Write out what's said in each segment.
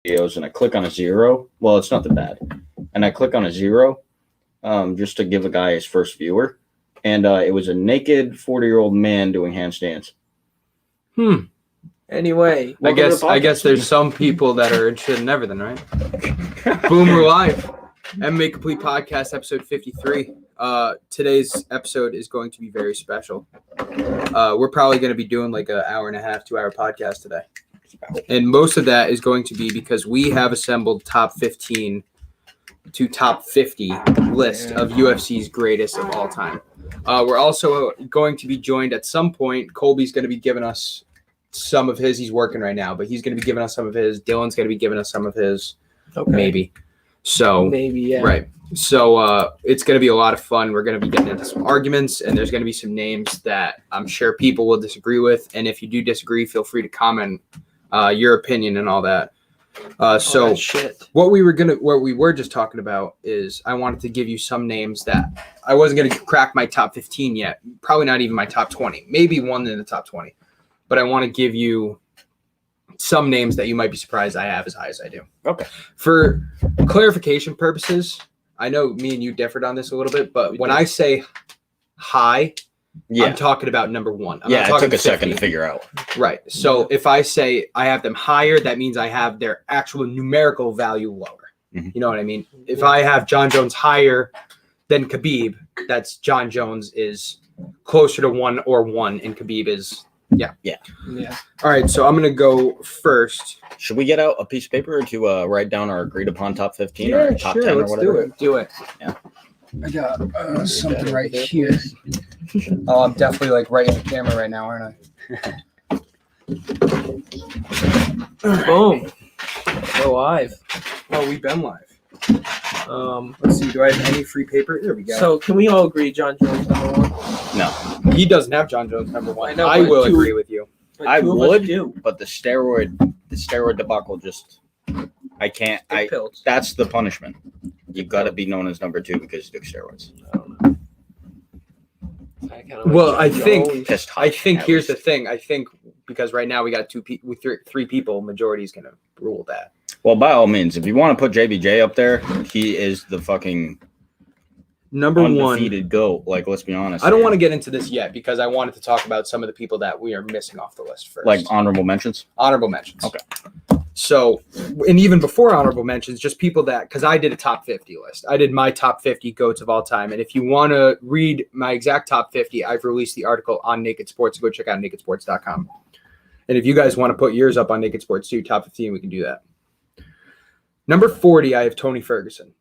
videos and I click on a 0. Well, it's not that bad. And I click on a 0 just to give a guy his first viewer. And it was a naked 40-year-old man doing handstands. Anyway, I guess there's some people that are interested in everything, right? Boom, we're live. MMA Complete Podcast, episode 53. Today's episode is going to be very special. We're probably going to be doing like an hour and a half, 2-hour podcast today. And most of that is going to be because we have assembled top 15 to top 50 list of UFC's greatest of all time. We're also going to be joined at some point. Colby's going to be giving us some of his. He's working right now, but he's going to be giving us some of his. Dylan's going to be giving us some of his. Okay. Maybe. Yeah. Right. So it's going to be a lot of fun. We're going to be getting into some arguments, and there's going to be some names that I'm sure people will disagree with. And if you do disagree, feel free to comment your opinion and all that. What we were just talking about is I wanted to give you some names that I wasn't going to crack my top 15 yet. Probably not even my top 20. Maybe one in the top 20. But I want to give you some names that you might be surprised I have as high as I do. Okay. For clarification purposes, I know me and you differed on this a little bit, but when I say high, I'm talking about number one. It took a second to figure out. Right. So if I say I have them higher, that means I have their actual numerical value lower. Mm-hmm. You know what I mean? If I have John Jones higher than Khabib, that's John Jones is closer to 1 or 1, and Khabib is Yeah. All right, so I'm going to go first. Should we get out a piece of paper to write down our agreed upon top 15 or top 10 or whatever? Do it. Yeah. I got something right here. Oh, I'm definitely like right in the camera right now, aren't I? Boom. We're live. Oh, we've been live. Let's see. Do I have any free paper? There we go. So can we all agree John Jones number 1? No. He doesn't have John Jones number 1. I will agree with you. I would, but the steroid debacle just, I can't. That's the punishment. You got to be known as number 2 because you took steroids. I don't know. I think here's the thing. I think because right now we got 3 people, majority is going to rule that. Well, by all means, if you want to put JBJ up there, he is the fucking number undefeated GOAT. Like, let's be honest. I don't want to get into this yet because I wanted to talk about some of the people that we are missing off the list first. Like honorable mentions? Honorable mentions. Okay. So, and even before honorable mentions, just people that, because I did a top 50 list. I did my top 50 GOATs of all time. And if you want to read my exact top 50, I've released the article on Naked Sports. Go check out nakedsports.com. And if you guys want to put yours up on Naked Sports too, top 15, we can do that. Number 40, I have Tony Ferguson.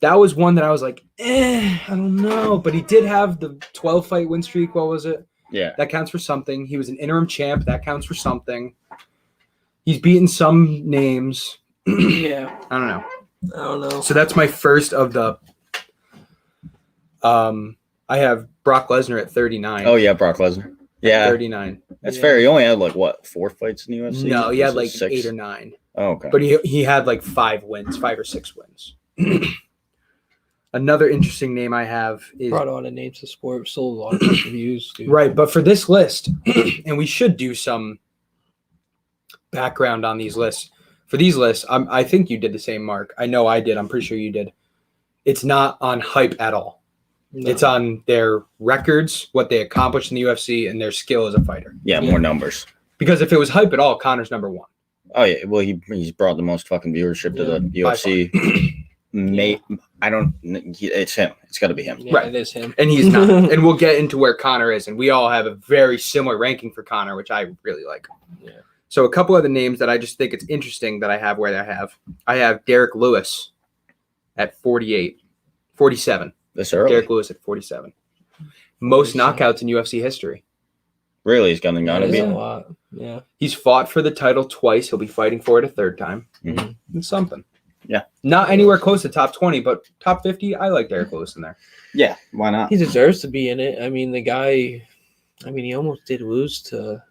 That was one that I was like, I don't know. But he did have the 12-fight win streak. What was it? Yeah. That counts for something. He was an interim champ. That counts for something. He's beaten some names. Yeah. I don't know. So that's my first of the I have Brock Lesnar at 39. Oh, yeah, Brock Lesnar. Yeah. 39. That's fair. He only had, 4 fights in the UFC? No, he had, 8 or 9. Oh, okay. But he had, 5 or 6 wins. Another interesting name I have is... Brought on a names of sport, sold a lot of reviews. Right, but for this list, and we should do some background on these lists. For these lists, I think you did the same, Mark. I know I did. I'm pretty sure you did. It's not on hype at all. No. It's on their records, what they accomplished in the UFC, and their skill as a fighter. Yeah, more numbers. Because if it was hype at all, Conor's number 1. Oh, yeah. Well, he's brought the most fucking viewership to the UFC. It's him. It's got to be him. Yeah, right. It is him. And he's not. And we'll get into where Conor is. And we all have a very similar ranking for Conor, which I really like. Yeah. So a couple of the names that I just think it's interesting that I have where I have Derek Lewis at 47. This early? Derek Lewis at 47. Most knockouts in UFC history. Really? He's gotten to be a lot. Yeah. He's fought for the title twice. He'll be fighting for it a third time. Mm-hmm. It's something. Yeah. Not anywhere close to top 20, but top 50, I like Derek Lewis in there. Yeah. Why not? He deserves to be in it. I mean, the guy, he almost did lose to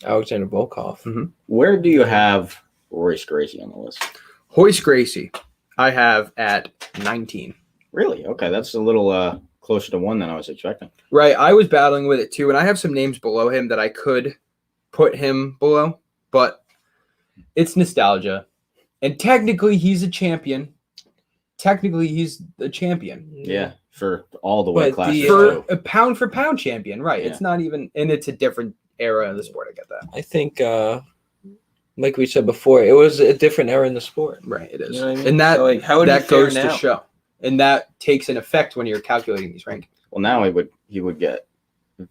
Alexander Volkov. Mm-hmm. Where do you have Royce Gracie on the list? Royce Gracie, I have at 19. Really? Okay. That's a little closer to 1 than I was expecting. Right. I was battling with it too, and I have some names below him that I could put him below, but it's nostalgia. And technically, he's a champion. Technically, he's the champion. Yeah, for all the weight But classes. For too. a pound-for-pound champion, right. Yeah. It's not even, and it's a different era of the sport. I get that. I think, like we said before, it was a different era in the sport. Right, it is. You know what I mean? And that, So, like, how would that he fare goes to now? show. And that takes an effect when you're calculating these rankings. Well, now he would get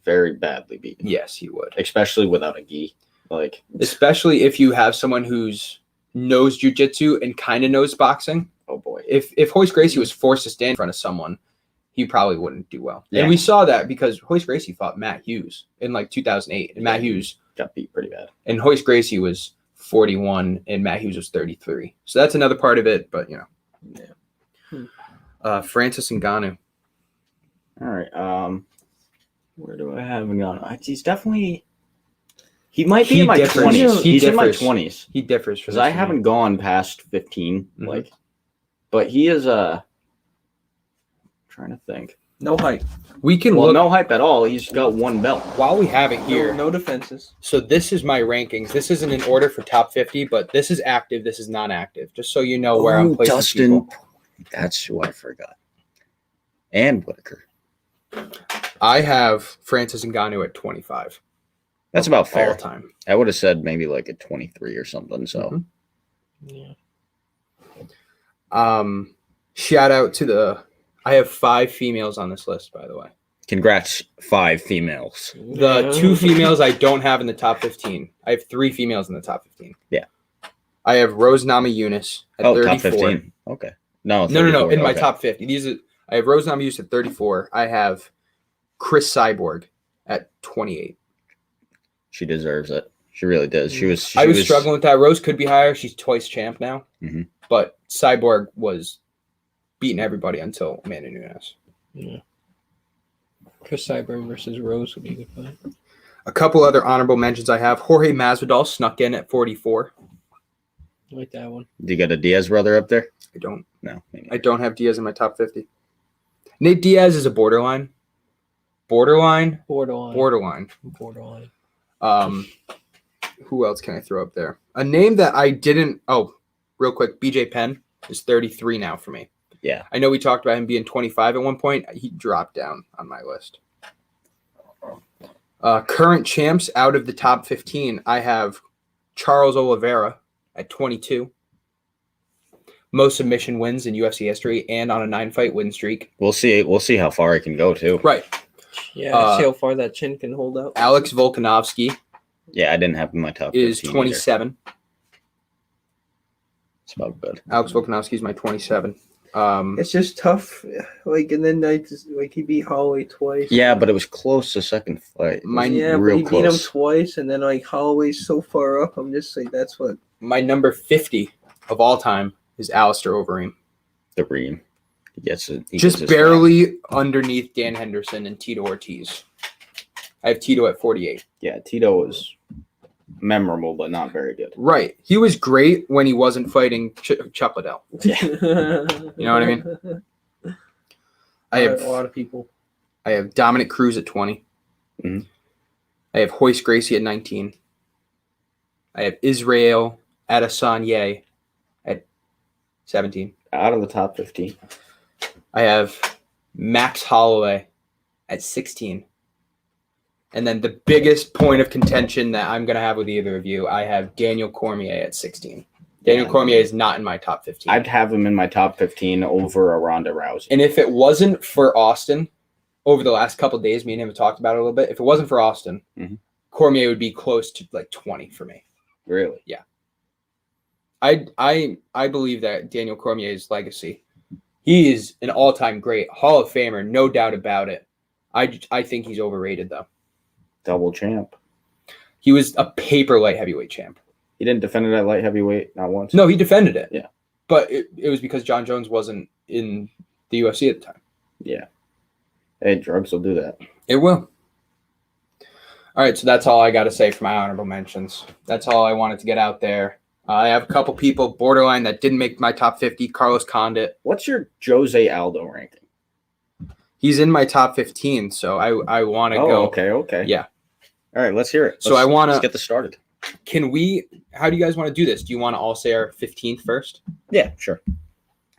very badly beaten. Yes, he would. Especially without a gi. Like, Especially if you have someone who's knows jiu-jitsu and kind of knows boxing. oh boy. If Hoist Gracie was forced to stand in front of someone, he probably wouldn't do well. Yeah. And we saw that because Hoist Gracie fought Matt Hughes in like 2008. And Matt Hughes Got beat pretty bad. and Hoist Gracie was 41 and Matt Hughes was 33. So that's another part of it, but Francis Ngannou. All right. Where do I have Ngannou? He's definitely. He might be He in my differs. 20s. He He's in my differs. 20s. He differs from Because I haven't gone past 15. Mhm. Like, but he is trying to think. No hype. We can Well, look no hype at all. He's got one belt. while we have it here. No defenses. So this is my rankings. This isn't in order for top 50, but this is active. This is non-active. Just so you know where I'm placing people. That's who I forgot. And Whitaker. I have Francis Ngannou at 25. That's about All fair. time. I would have said maybe like a 23 or something. So Mhm. Yeah. Shout out to I have 5 females on this list, by the way. congrats, 5 females. The 2 females I don't have in the top 15. I have 3 females in the top 15. Yeah. I have Rose Namajunas at Oh, 34. top 15. Okay. No, No. 34, In my okay. top 50. I have Rose Namajunas at 34. I have Chris Cyborg at 28. She deserves it. She really does. She was struggling with that. Rose could be higher. She's twice champ now. Mhm. But Cyborg was beating everybody until Amanda Nunes. Yeah. Chris Cyborg versus Rose would be a good fight. A couple other honorable mentions I have. Jorge Masvidal snuck in at 44. I like that one. Do you got a Diaz brother up there? I don't. No. I don't have Diaz in my top 50. Nate Diaz is a borderline. Borderline. Borderline. Who else can I throw up there? A name that I didn't. Oh, real quick. BJ Penn is 33 now for me. Yeah. I know we talked about him being 25 at one point. He dropped down on my list. Current champs out of the top 15, I have Charles Oliveira at 22. Most submission wins in UFC history and on a 9-fight win streak. We'll see how far he can go too. Right. Yeah, see how far that chin can hold out. Alex Volkanovski Yeah, I didn't have him in my top is 15 either. 27. It's about good. Alex Volkanovski is my 27. It's just tough. Like, and then he beat Holloway twice. Yeah, but it was close the second fight. It was Mine- Yeah, but real he beat him close. twice, and then like Holloway's so far up. I'm just like, that's what. My number 50 of all time is Alistair Overeem. The Ream. He gets it. He Just gets his barely underneath Dan Henderson and Tito Ortiz. I have Tito at 48. Yeah, Tito was memorable, but not very good. Right. He was great when he wasn't fighting Chuck Liddell. You know what I mean? I have a lot of people. I have Dominic Cruz at 20. Mhm. I have Hoist Gracie at 19. I have Israel Adesanya at 17. Out of the top 15. I have Max Holloway at 16. And then the biggest point of contention that I'm going to have with either of you, I have Daniel Cormier at 16. Daniel Yeah. Cormier is not in my top 15. I'd have him in my top 15 over a Ronda Rousey. And if it wasn't for Austin, over the last couple of days, me and him have talked about it a little bit. If it wasn't for Austin, Mhm. Cormier would be close to like 20 for me. Really? I believe that Daniel Cormier's legacy, he is an all-time great Hall of Famer, no doubt about it. I think he's overrated though. Double champ. He was a paper light heavyweight champ. He didn't defend it at light heavyweight not once. No, he defended it. Yeah. But it was because John Jones wasn't in the UFC at the time. Yeah. Hey, drugs will do that. It will. All right, so that's all I got to say for my honorable mentions. That's all I wanted to get out there. I have a couple people borderline that didn't make my top 50. Carlos Condit. What's your Jose Aldo ranking? He's in my top 15, so I want to Oh, go. okay. Yeah. All right, let's hear it. So I wanna- let's get this started. How do you guys want to do this? Do you want to all say our 15th first? Yeah, sure.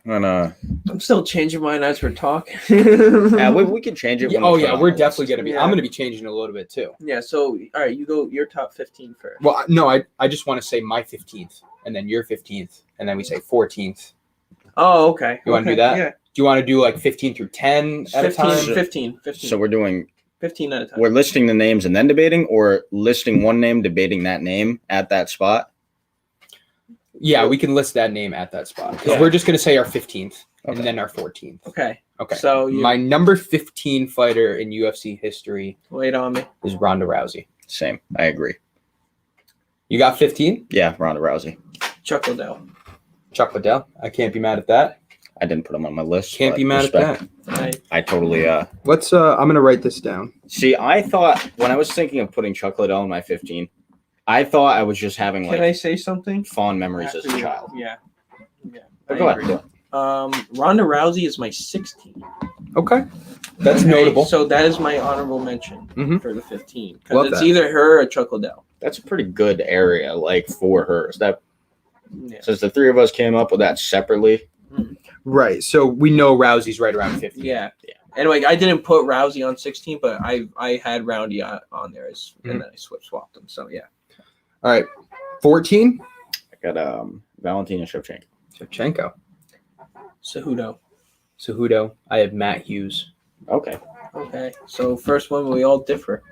And I'm still changing mine as we're talking. we can change it. Yeah, when we put it on we're the definitely list. going to be. Yeah. I'm going to be changing it a little bit too. Yeah, so, all right, you go your top 15 first. Well, no, I just want to say my 15th and then your 15th and then we say 14th. Oh, okay. You wanna do that? Yeah. Do you want to do like 15 through 10 at a time? 15. So we're doing. 15 at a time. We're listing the names and then debating, or listing one name, debating that name at that spot. Yeah, we can list that name at that spot. 'Cause Yeah. we're just going to say our 15th Okay. and then our 14th. Okay. Okay. So you My number 15 fighter in UFC history wait on me. is Ronda Rousey. Same. I agree. You got 15? Yeah, Ronda Rousey. Chuck Liddell. Chuck Liddell. I can't be mad at that. I didn't put him on my list. Can't but be mad respect. at that. I totally. Let's. I'm gonna write this down. See, I thought when I was thinking of putting Chuck Liddell in my 15, I thought I was just having Can I say something? fond memories as a After you- child. Yeah. Yeah. But I go agree. ahead. Ronda Rousey is my 16. Okay, that's Okay, notable. So that is my honorable mention Mhm. for the 15. Love Because it's that. either her or Chuck Liddell. That's a pretty good area, like for hers. That Yeah. since the three of us came up with that separately. Right. So we know Rousey's right around 50. Yeah. Yeah. Anyway, I didn't put Rousey on 16, but I had Roundy on there and then I swapped them. So yeah. All right. 14. I got Valentina Shevchenko. Shevchenko. Cejudo. I have Matt Hughes. Okay. Okay. So first one, we all differ.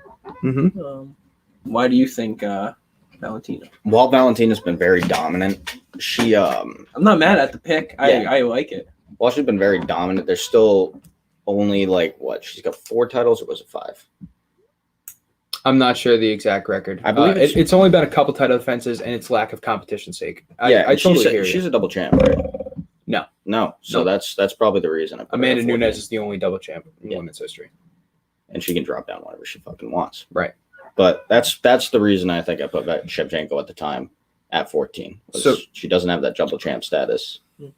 Mm-hmm. Why do you think Valentina? While Valentina's been very dominant, she I'm not mad at the pick. Yeah. I like it. while she's been very dominant, there's still only like what? She's got 4 titles, or was it 5? I'm not sure the exact record. I believe it's only been a couple title defenses, and it's lack of competition's sake. I and totally hear she's you. a double champ, right? No. So Nope. that's probably the reason. I put her Amanda at Nunes 14. is the only double champ in Yeah. women's history. And she can drop down whenever she fucking wants. Right. But that's the reason I think I put that Shevchenko at the time at 14. So- She doesn't have that double champ status, Hmm.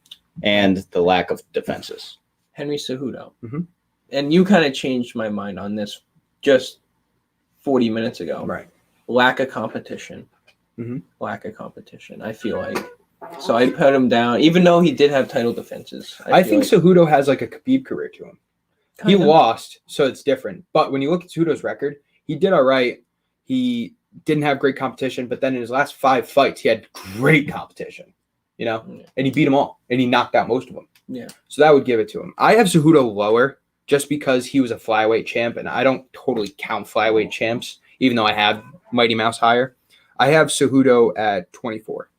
and the lack of defenses. Henry Cejudo. Mhm. And you kind of changed my mind on this just 40 minutes ago. Right. Lack of competition. Mhm. Lack of competition, I feel like. So I put him down, even though he did have title defenses. I feel think Cejudo has like a Khabib career to him. He kinda. lost, so it's different. But when you look at Cejudo's record, he did all right. He didn't have great competition, but then in his last 5 fights, he had great competition, you know, Yeah. and he beat them all, and he knocked out most of them. Yeah. So that would give it to him. I have Cejudo lower just because he was a flyweight champ, and I don't totally count flyweight champs, even though I have Mighty Mouse higher. I have Cejudo at 24,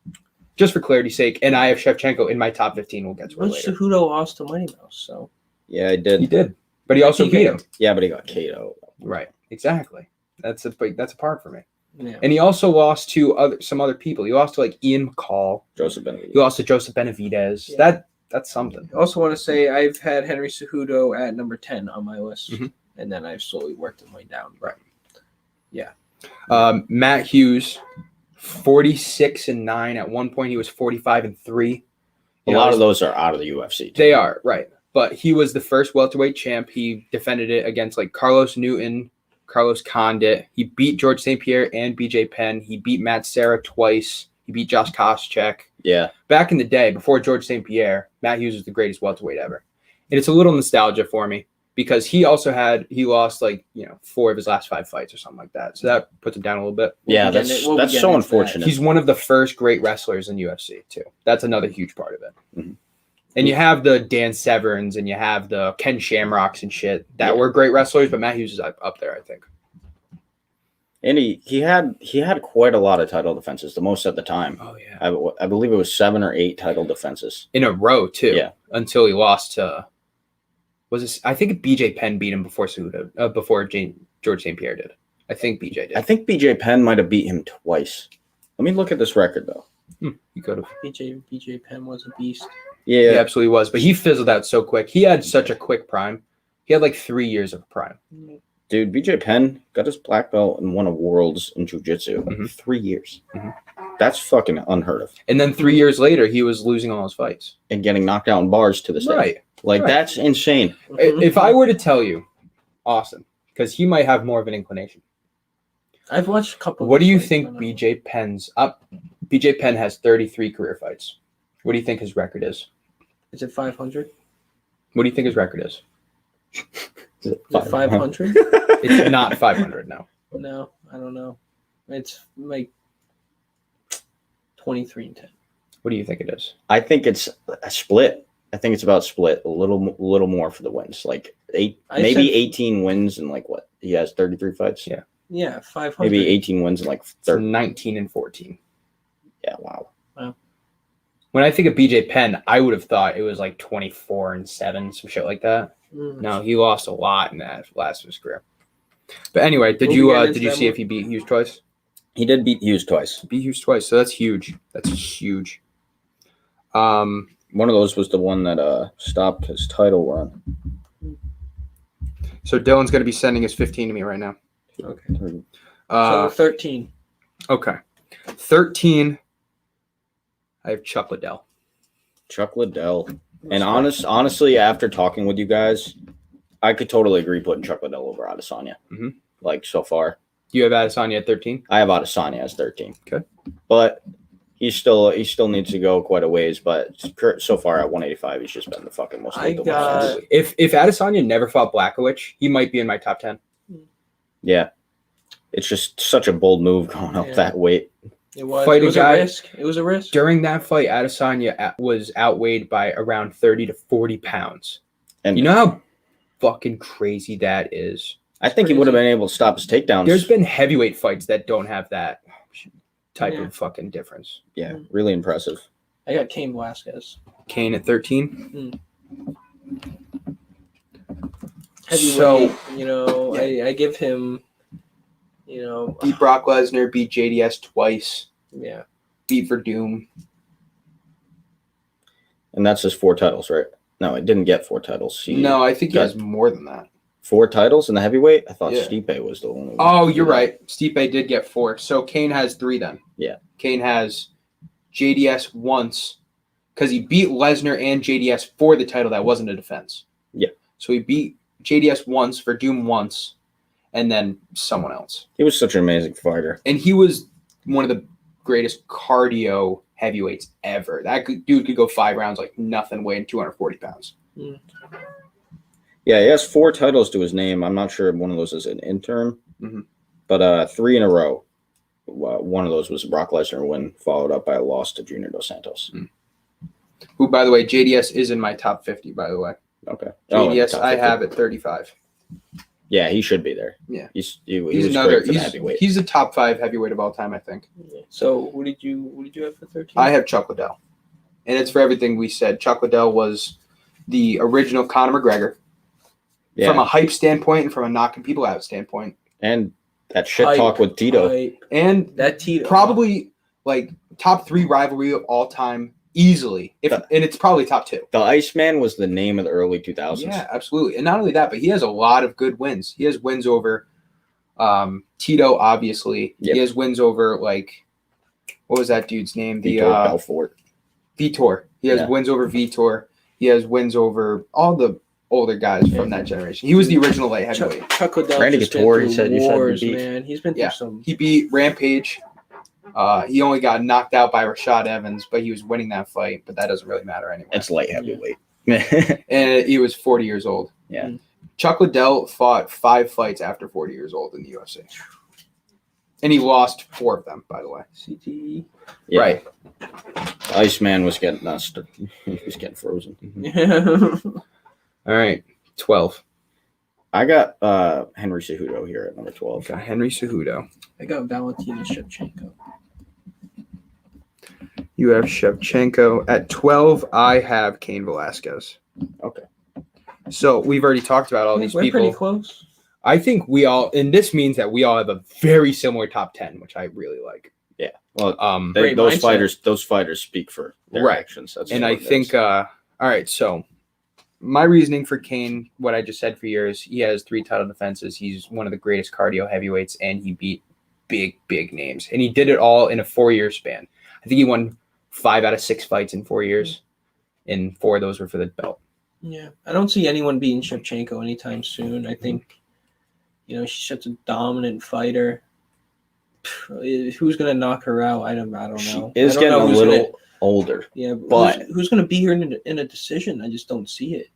just for clarity's sake, and I have Shevchenko in my top 15. We'll get to it Well, later. Cejudo lost to Mighty Mouse, so Yeah, I He did. did, but he also He beat did. him. Yeah, but he got KO. Right, exactly. That's a part for me. yeah. And he also lost to some other people. He lost to like Ian McCall. Joseph He Benavidez. lost to Joseph Benavidez. Yeah. That's something. I also want to say I've had Henry Cejudo at number 10 on my list, Mhm. and then I've slowly worked his way down. Right. Matt Hughes, 46-9. At one point, he was 45-3. A lot of those are out of the UFC. too. They are right, but he was the first welterweight champ. He defended it against like Carlos Newton, Carlos Condit. He beat George St. Pierre and BJ Penn. He beat Matt Serra twice. He beat Josh Koscheck. Yeah. Back in the day, before George St. Pierre, Matt Hughes was the greatest welterweight ever. And it's a little nostalgia for me because he lost like, 4 of his last 5 fights or something like that. So that puts him down a little bit. Yeah, We'll be that's getting that's into so that. unfortunate. He's one of the first great wrestlers in UFC too. That's another huge part of it. Mhm. And you have the Dan Severns and you have the Ken Shamrocks and shit that Yeah. were great wrestlers, but Matt Hughes is up there, I think. And he had quite a lot of title defenses, the most at the time. Oh yeah, I believe it was 7 or 8 title defenses. in a row too. Yeah. Until he lost to I think BJ Penn beat him before George St. Pierre did. I think BJ did. I think BJ Penn might have beat him twice. Let me look at this record though. He could have. BJ Penn was a beast. Yeah, He absolutely was, but he fizzled out so quick. He had such a quick prime. He had like 3 years of prime. dude, BJ Penn got his black belt and won a Worlds in Jiu-Jitsu in Mhm. 3 years. Mhm. That's fucking unheard of. And then 3 years later, he was losing all his fights. And getting knocked out in bars to this day. Right. Like, Right. that's insane. If I were to tell you, Austin, because he might have more of an inclination, I've watched a couple. What of do you fights, think I don't know. BJ Penn's up? BJ Penn has 33 career fights. What do you think his record is? Is it 500? What do you think his record is? Is it Is it 500? It's not 500, no. No, I don't know. It's like 23-10. What do you think it is? I think it's a split. I think it's about split. A little more for the wins. Like maybe 18 wins and like what? He has 33 fights. Yeah. Yeah, 500. Maybe 18 wins and like It's 30. 19 and 14. Yeah. Wow. When I think of BJ Penn, I would have thought it was like 24 and 7, some shit like that. No, he lost a lot in that last of his career. But anyway, did We'll you get into did you that see more. if he beat Hughes twice? He did beat Hughes twice. Beat Hughes twice, so that's huge. That's huge. One of those was the one that stopped his title run. So Dylan's going to be sending his 15 to me right now. Okay. Uh, So 13. okay. 13. I have Chuck Liddell. Chuck Liddell. And honestly, after talking with you guys, I could totally agree putting Chuck Liddell over Adesanya. Mhm. Like so far, Do you have Adesanya at 13? I have Adesanya as 13. Okay. But he still needs to go quite a ways. But so far at 185, he's just been the fucking most lethal. If Adesanya never fought Blachowicz, he might be in my top 10. Yeah. It's just such a bold move going up that weight. It was. Fight It a was guy- a risk. It was a risk. During that fight, Adesanya was outweighed by around 30 to 40 pounds. And You know how fucking crazy that is? I think he would have been able to stop his takedowns. There's been heavyweight fights that don't have that type Yeah. of fucking difference. Yeah, really impressive. I got Cain Velasquez. Kane at 13. Heavyweight. So- I give him. Beat Brock Lesnar, beat JDS twice, Yeah. beat Verdum. And that's his 4 titles, right? No, it didn't get 4 titles. No, I think he has more than that. 4 titles in the heavyweight? I thought Yeah. Stipe was the only one. Oh, you're right. Stipe did get 4. So Kane has 3 then. Yeah. Kane has JDS once because he beat Lesnar and JDS for the title that wasn't a defense. Yeah. So he beat JDS once, Verdum once, and then someone else. He was such an amazing fighter. And he was one of the greatest cardio heavyweights ever. Dude could go 5 rounds like nothing, weighing 240 pounds. Yeah, he has 4 titles to his name. I'm not sure if one of those is an interim, Mhm. but 3 in a row. One of those was a Brock Lesnar win, followed up by a loss to Junior Dos Santos. Who, by the way, JDS is in my top 50, by the way. Okay. JDS top I 50. have at 35. Yeah, he should be there. Yeah. he He's was another. great for the heavyweight. He's the top 5 heavyweight of all time, I think. So who did you have for 13? I have Chuck Liddell, and it's for everything we said. Chuck Liddell was the original Conor McGregor Yeah, from a hype standpoint and from a knocking people out standpoint, and that shit Hype, talk with Tito. hype. and That Tito. probably like top 3 rivalry of all time easily. And it's probably top 2. The Iceman was the name of the early 2000s. Yeah, absolutely. And not only that, but he has a lot of good wins. He has wins over Tito, obviously. Yep. He has wins over what was that dude's name? The Vitor Belfort. Vitor. He has Yeah. wins over Vitor. He has wins over all the older guys from that generation. He was the original light heavyweight. Chuck Liddell. Randy just Couture, been he through said you said wars, he beat. man. He's been through Yeah. some. He beat Rampage. He only got knocked out by Rashad Evans, but he was winning that fight. But that doesn't really matter anyway. It's light heavyweight. And he was 40 years old. Yeah. Chuck Liddell fought 5 fights after 40 years old in the UFC. And he lost 4 of them, by the way. CTE. Yeah. Right. Iceman was getting he was getting frozen. All right. 12. I got Henry Cejudo here at number 12. Got Henry Cejudo. I got Valentina Shevchenko. You have Shevchenko. At 12, I have Cain Velasquez. Okay. So we've already talked about all Yeah, these we're people. pretty close. I think we all, and this means that we all have a very similar top 10, which I really like. Yeah. Well, Great those mindset. fighters speak for their Right. actions. That's And what I it is. think, all right, so my reasoning for Kane, what I just said for years, he has 3 title defenses. He's one of the greatest cardio heavyweights, and he beat big names. And he did it all in a 4-year span. I think he won 5 out of 6 fights in 4 years, and 4 of those were for the belt. Yeah, I don't see anyone beating Shevchenko anytime soon. I think, she's such a dominant fighter. Who's gonna knock her out? I don't know. She I is don't getting know a who's little older. Yeah, but who's gonna beat her in a decision? I just don't see it.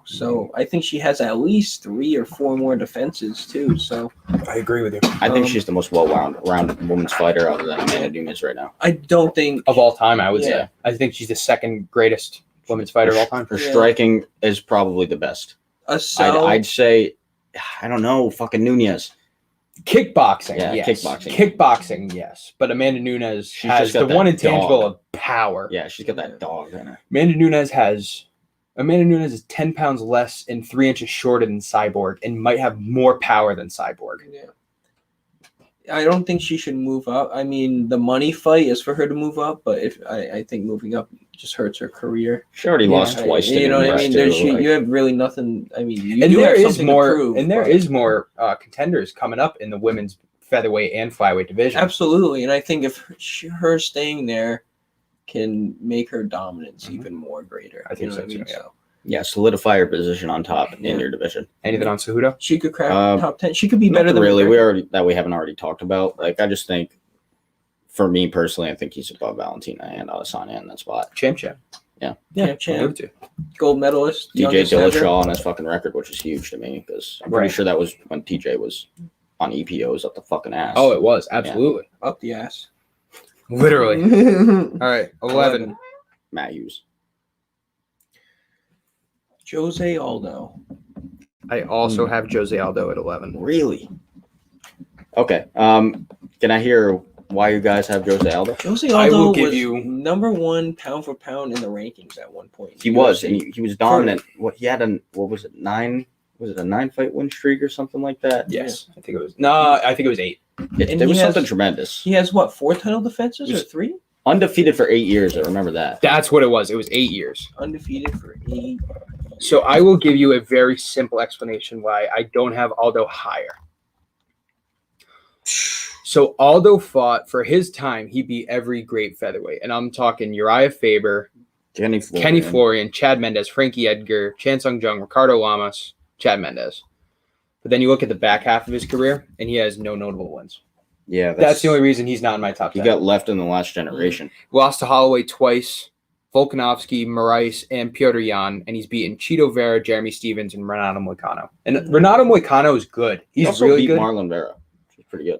So I think she has at least 3 or 4 more defenses too. So I agree with you. I think she's the most well-rounded women's fighter other than Amanda Nunes right now. I don't think Of all time, I would Yeah. say. I think she's the second greatest women's fighter of all time. Her Yeah. striking is probably the best. I'd say, I don't know, fucking Nunez. Kickboxing, Yeah, yes. kickboxing. Kickboxing, yes. But Amanda Nunes She's has just got the that one intangible dog. of power. Yeah, she's got that dog in her. Amanda Nunes is 10 pounds less and 3 inches shorter than Cyborg and might have more power than Cyborg. Yeah. I don't think she should move up. I mean, the money fight is for her to move up, but if I think moving up just hurts her career. She already lost twice. You know what I mean? Too, you have really nothing. I mean, you And do there have is something more to prove, and there but- is more contenders coming up in the women's featherweight and flyweight division. Absolutely, and I think if her staying there can make her dominance Mhm. even more greater. I think you know so what I mean? too, yeah. So yeah, solidify her position on top Yeah. in your division. Anything on Cejudo? she could crack Uh, top 10. She could be better Nothing than really. McGregor. We haven't already talked about. Like, I just think, for me personally, I think he's above Valentina and Adesanya in that spot. Champ. Yeah, I'll champ, give it to you. gold medalist, TJ youngest ever. Dillashaw on his fucking record, which is huge to me because I'm pretty Right. sure that was when TJ was on EPOs up the fucking ass. Oh, it was absolutely, up the ass. literally. All right, 11. Matt Hughes. Jose Aldo. I also have Jose Aldo at 11. Really? Okay. Can I hear why you guys have Jose Aldo? Jose I will Aldo give was you- number 1 pound for pound in the rankings at one point. He was, and he was dominant. He had what was it, 9? Was it a 9-fight win streak or something like that? Yes, I think it was. No, I think it was 8. It he was has- something tremendous. He has what, 4 title defenses He or was- 3? Undefeated for 8 years. I remember that. That's what it was. It was 8 years. Undefeated for 8. So I will give you a very simple explanation why I don't have Aldo higher. So Aldo fought for his time. He beat every great featherweight, and I'm talking Uriah Faber, Kenny Florian. Kenny Florian, Chad Mendes, Frankie Edgar, Chan Sung Jung, Ricardo Lamas, Chad Mendes. But then you look at the back half of his career, and he has no notable wins. Yeah, That's the only reason he's not in my top he 10. got left in the last generation. Lost to Holloway twice, Volkanovski, Moraes, and Piotr Jan, and he's beaten Chito Vera, Jeremy Stevens, and Renato Moicano. And Renato Moicano is good. He He's also really beat good. Marlon Vera. Which is pretty good.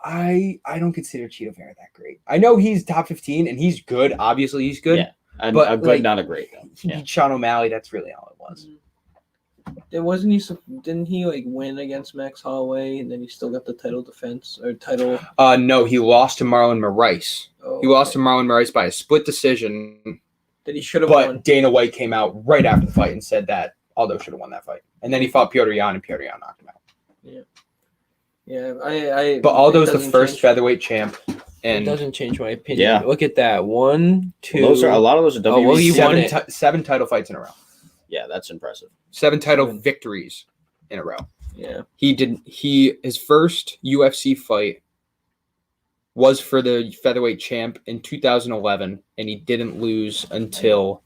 I don't consider Chito Vera that great. I know he's top 15, and he's good. Obviously, he's good. Yeah. A But, good, like, not a great. Though. He Yeah. beat Sean O'Malley. That's really all it was. Didn't he like win against Max Holloway and then he still got the title defense or title? No, he lost to Marlon Moraes. Oh, He lost to Marlon Moraes by a split decision, that he should have but won. Dana White came out right after the fight and said that Aldo should have won that fight. And then he fought Piotr Jan, and Piotr Jan knocked him out. Yeah, I But Aldo's it the doesn't first change- featherweight champ, It and doesn't change my opinion. Yeah. Look at that. 1, 2. Well, a lot of those are Oh, well, he WBC. won it. seven title fights in a row. Yeah, that's impressive. 7 title victories in a row. Yeah. His first UFC fight was for the featherweight champ in 2011, and he didn't lose until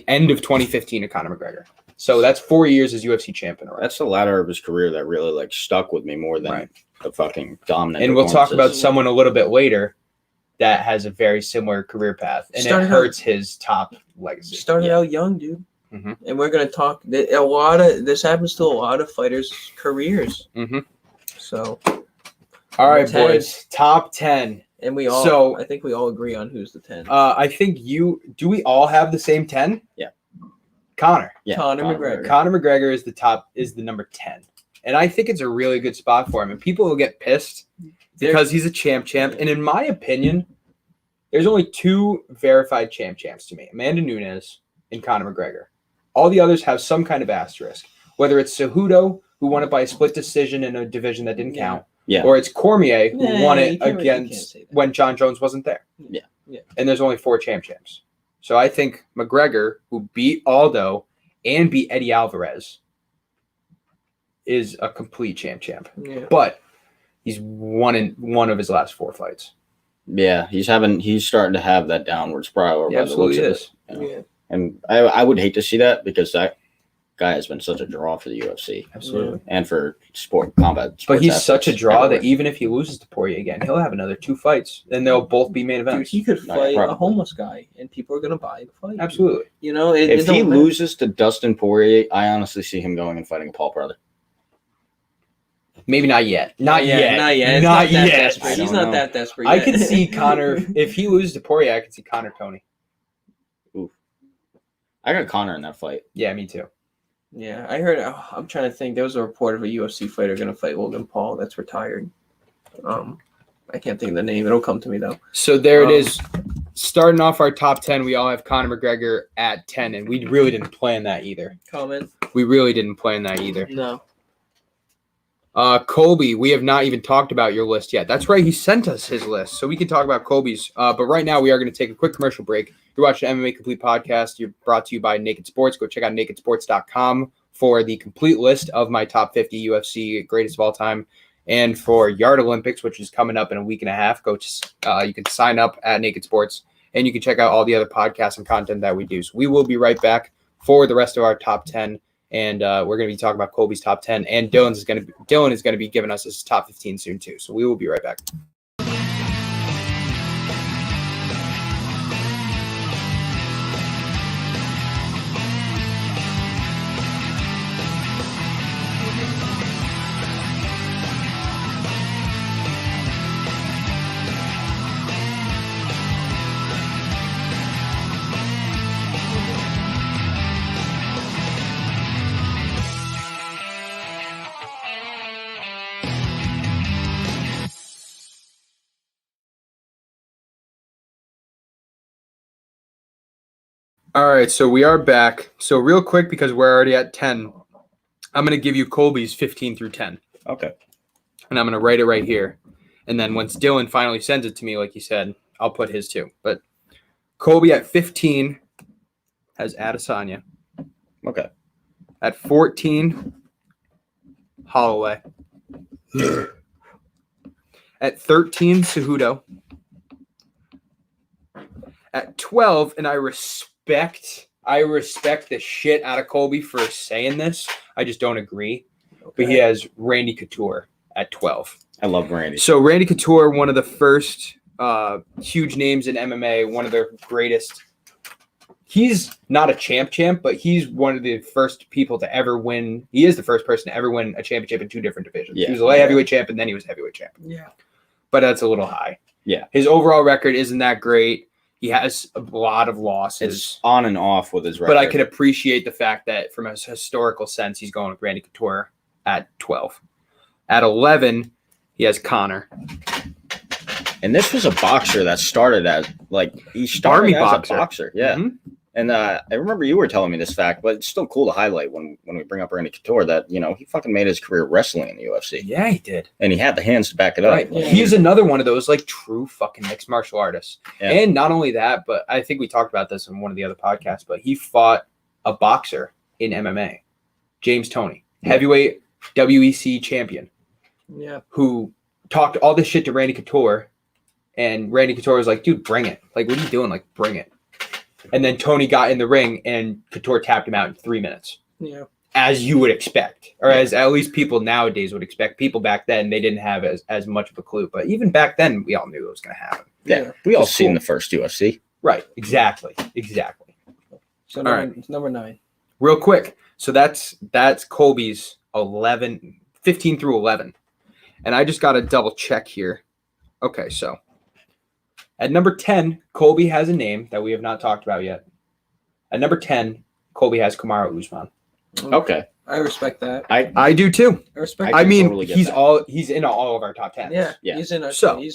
end of 2015 to Conor McGregor. So that's 4 years as UFC champ in a row. That's the latter of his career that really like stuck with me more than Right. the fucking dominant. And we'll talk about performances. someone a little bit later that has a very similar career path, and Started it out- hurts his top legacy. Started out young, dude. Mhm. And we're gonna talk. A lot of this happens to a lot of fighters' careers. Mhm. So, All right, 10. boys. Top 10. and we all. So- I think we all agree on who's the 10. I think do we all have the same 10? Yeah. Connor. Yeah, Conor McGregor. Conor McGregor is the number 10. And I think it's a really good spot for him. And people will get pissed because he's a champ. And in my opinion, there's only 2 verified champs to me. Amanda Nunes and Conor McGregor. All the others have some kind of asterisk. Whether it's Cejudo, who won it by a split decision in a division that didn't Yeah. count. Yeah. Or it's Cormier, who Nah, won you it can't against say that. when John Jones wasn't there. Yeah. Yeah. And there's only 4 champs. So I think McGregor, who beat Aldo and beat Eddie Alvarez, is a complete champ. Yeah. But he's won in one of his last 4 fights. Yeah, he's starting to have that downward spiral. He by the looks absolutely of is. it, you know? Yeah. And I would hate to see that because guy has been such a draw for the UFC Absolutely. and for combat. But he's sports such a athletes draw everywhere. that even if he loses to Poirier again, he'll have another 2 fights, and they'll both be main Dude, events. he could No, fight probably. a homeless guy, and people are gonna buy the fight. Absolutely. You know, If he loses to Dustin Poirier, I honestly see him going and fighting a Paul brother. Maybe not yet. Not yet. Not yet. It's Not not that yet. desperate. I He's don't not know. that desperate. I yet. could see Connor if he loses to Poirier. I could see Connor Tony. I got Connor in that fight. Yeah, me too. Yeah, I heard. I'm trying to think. There was a report of a UFC fighter going to fight Logan Paul that's retired. I can't think of the name. It'll come to me though. So there it is. Starting off our top 10, we all have Conor McGregor at 10, and we really didn't plan that either. Comment? We really didn't plan that either. No. Colby, we have not even talked about your list yet. That's right. He sent us his list, so we can talk about Colby's. But right now, we are going to take a quick commercial break. You're watching MMA Complete Podcast. You're brought to you by Naked Sports. Go check out nakedsports.com for the complete list of my top 50 UFC greatest of all time. And for Yard Olympics, which is coming up in a week and a half, you can sign up at Naked Sports, and you can check out all the other podcasts and content that we do. So we will be right back for the rest of our top 10. And we're going to be talking about Colby's top 10, and Dylan is going to be giving us his top 15 soon too. So we will be right back. All right, so we are back. So real quick, because we're already at 10, I'm going to give you Colby's 15 through 10. Okay. And I'm going to write it right here. And then once Dylan finally sends it to me, like he said, I'll put his too. But Colby at 15 has Adesanya. Okay. At 14, Holloway. At 13, Cejudo. At 12, and I respect the shit out of Colby for saying this. I just don't agree. Okay. But he has Randy Couture at 12. I love Randy. So Randy Couture, one of the first huge names in MMA, one of the greatest. He's not a champ, but he's one of the first people to ever win. He is the first person to ever win a championship in 2 different divisions. Yeah. He was a light heavyweight champ, and then he was heavyweight champ. Yeah. But that's a little high. Yeah. His overall record isn't that great. He has a lot of losses. It's on and off with his record. But I can appreciate the fact that from a historical sense, he's going with Randy Couture at 12. At 11, he has Connor. And this was a boxer that started as he started Army as boxer. a boxer. Yeah. Mm-hmm. And I remember you were telling me this fact, but it's still cool to highlight when we bring up Randy Couture that, he fucking made his career wrestling in the UFC. Yeah, he did. And he had the hands to back it up. Right. Yeah. He's another one of those true fucking mixed martial artists. Yeah. And not only that, but I think we talked about this in one of the other podcasts, but he fought a boxer in MMA, James Toney, heavyweight WEC champion. Yeah. Who talked all this shit to Randy Couture, and Randy Couture was like, dude, bring it. What are you doing? Bring it. And then Tony got in the ring, and Couture tapped him out in 3 minutes. Yeah. As you would expect, or as at least people nowadays would expect. People back then, they didn't have as much of a clue. But even back then, we all knew it was going to happen. Yeah. We all It's seen cool. the first UFC. Right. Exactly. So All number 9. Real quick. So that's Colby's 15 through 11. And I just got to double check here. Okay, so at number 10, Colby has a name that we have not talked about yet. At number 10, Colby has Kamaru Usman. Okay. I respect that. I do too. I respect I I can mean, totally get he's in all of our top 10s. Yeah. Yeah. He's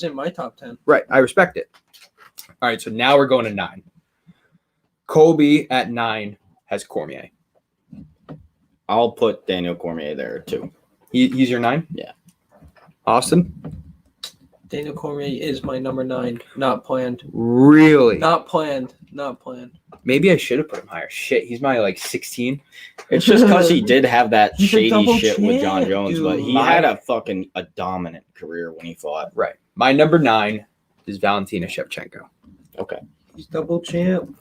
in my top 10. Right. I respect it. All right, so now we're going to 9. Colby at 9 has Cormier. I'll put Daniel Cormier there too. He's your 9? Yeah. Austin? Daniel Cormier is my number 9. Not planned. Really? Not planned. Maybe I should have put him higher. Shit, he's my 16. It's just because he did have that He's a shady double shit with John champ, Jones, but dude. he had a dominant career when he fought. Right. My number 9 is Valentina Shevchenko. Okay. He's double champ.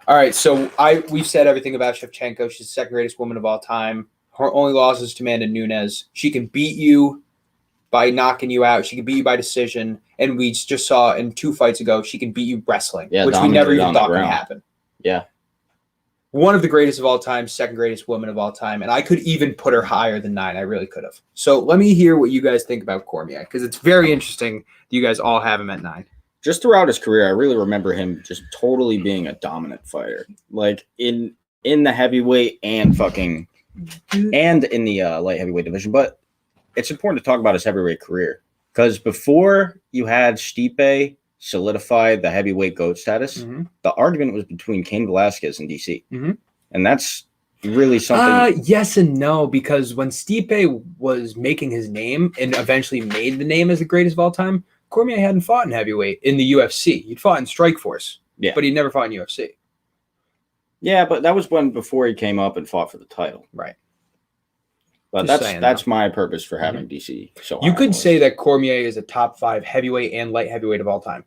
All right, so we've said everything about Shevchenko. She's the second greatest woman of all time. Her only loss is to Amanda Nunes. She can beat you by knocking you out. She can beat you by decision. And we just saw in 2 fights ago, she can beat you wrestling, which we never even thought could happen. Yeah. One of the greatest of all time, second greatest woman of all time. And I could even put her higher than 9. I really could have. So let me hear what you guys think about Cormier, because it's very interesting that you guys all have him at 9. Just throughout his career, I really remember him just totally being a dominant fighter. Like in the heavyweight and in the light heavyweight division. But it's important to talk about his heavyweight career, because before you had Stipe solidify the heavyweight GOAT status, the argument was between Cain Velasquez and DC. And that's really something. Yes and no, because when Stipe was making his name and eventually made the name as the greatest of all time, Cormier hadn't fought in heavyweight in the UFC. He'd fought in Strikeforce, but he never fought in UFC. Yeah, but that was before he came up and fought for the title. Right. But that's my purpose for having DC. So you could say that Cormier is a top 5 heavyweight and light heavyweight of all time.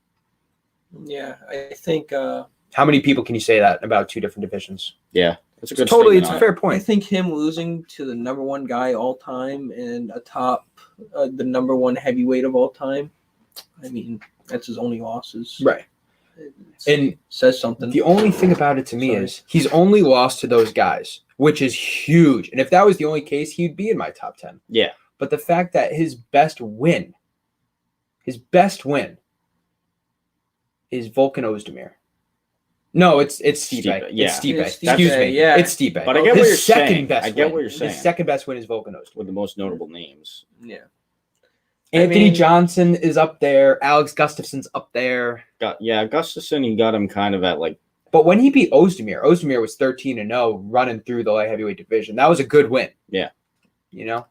Yeah, I think. How many people can you say that about 2 different divisions? Yeah, that's a good. It's a fair point. I think him losing to the number 1 guy all time and the number 1 heavyweight of all time. I mean, that's his only losses. Right. And says something. The only thing about it to me is he's only lost to those guys, which is huge. And if that was the only case, he'd be in my top 10. Yeah. But the fact that his best win is Volkan Ozdemir. No, it's Stipe. Yeah. It's Stipe. It's Stipe. Excuse me. Yeah. It's Stipe. But I get what you're saying. I get what you're saying. His second best win is Volkan Ozdemir. With the most notable names. Yeah. Anthony Johnson is up there. Alex Gustafsson's up there. Gustafsson, he got him kind of at like. But when he beat Ozdemir was 13-0 running through the light heavyweight division. That was a good win. Yeah. You know?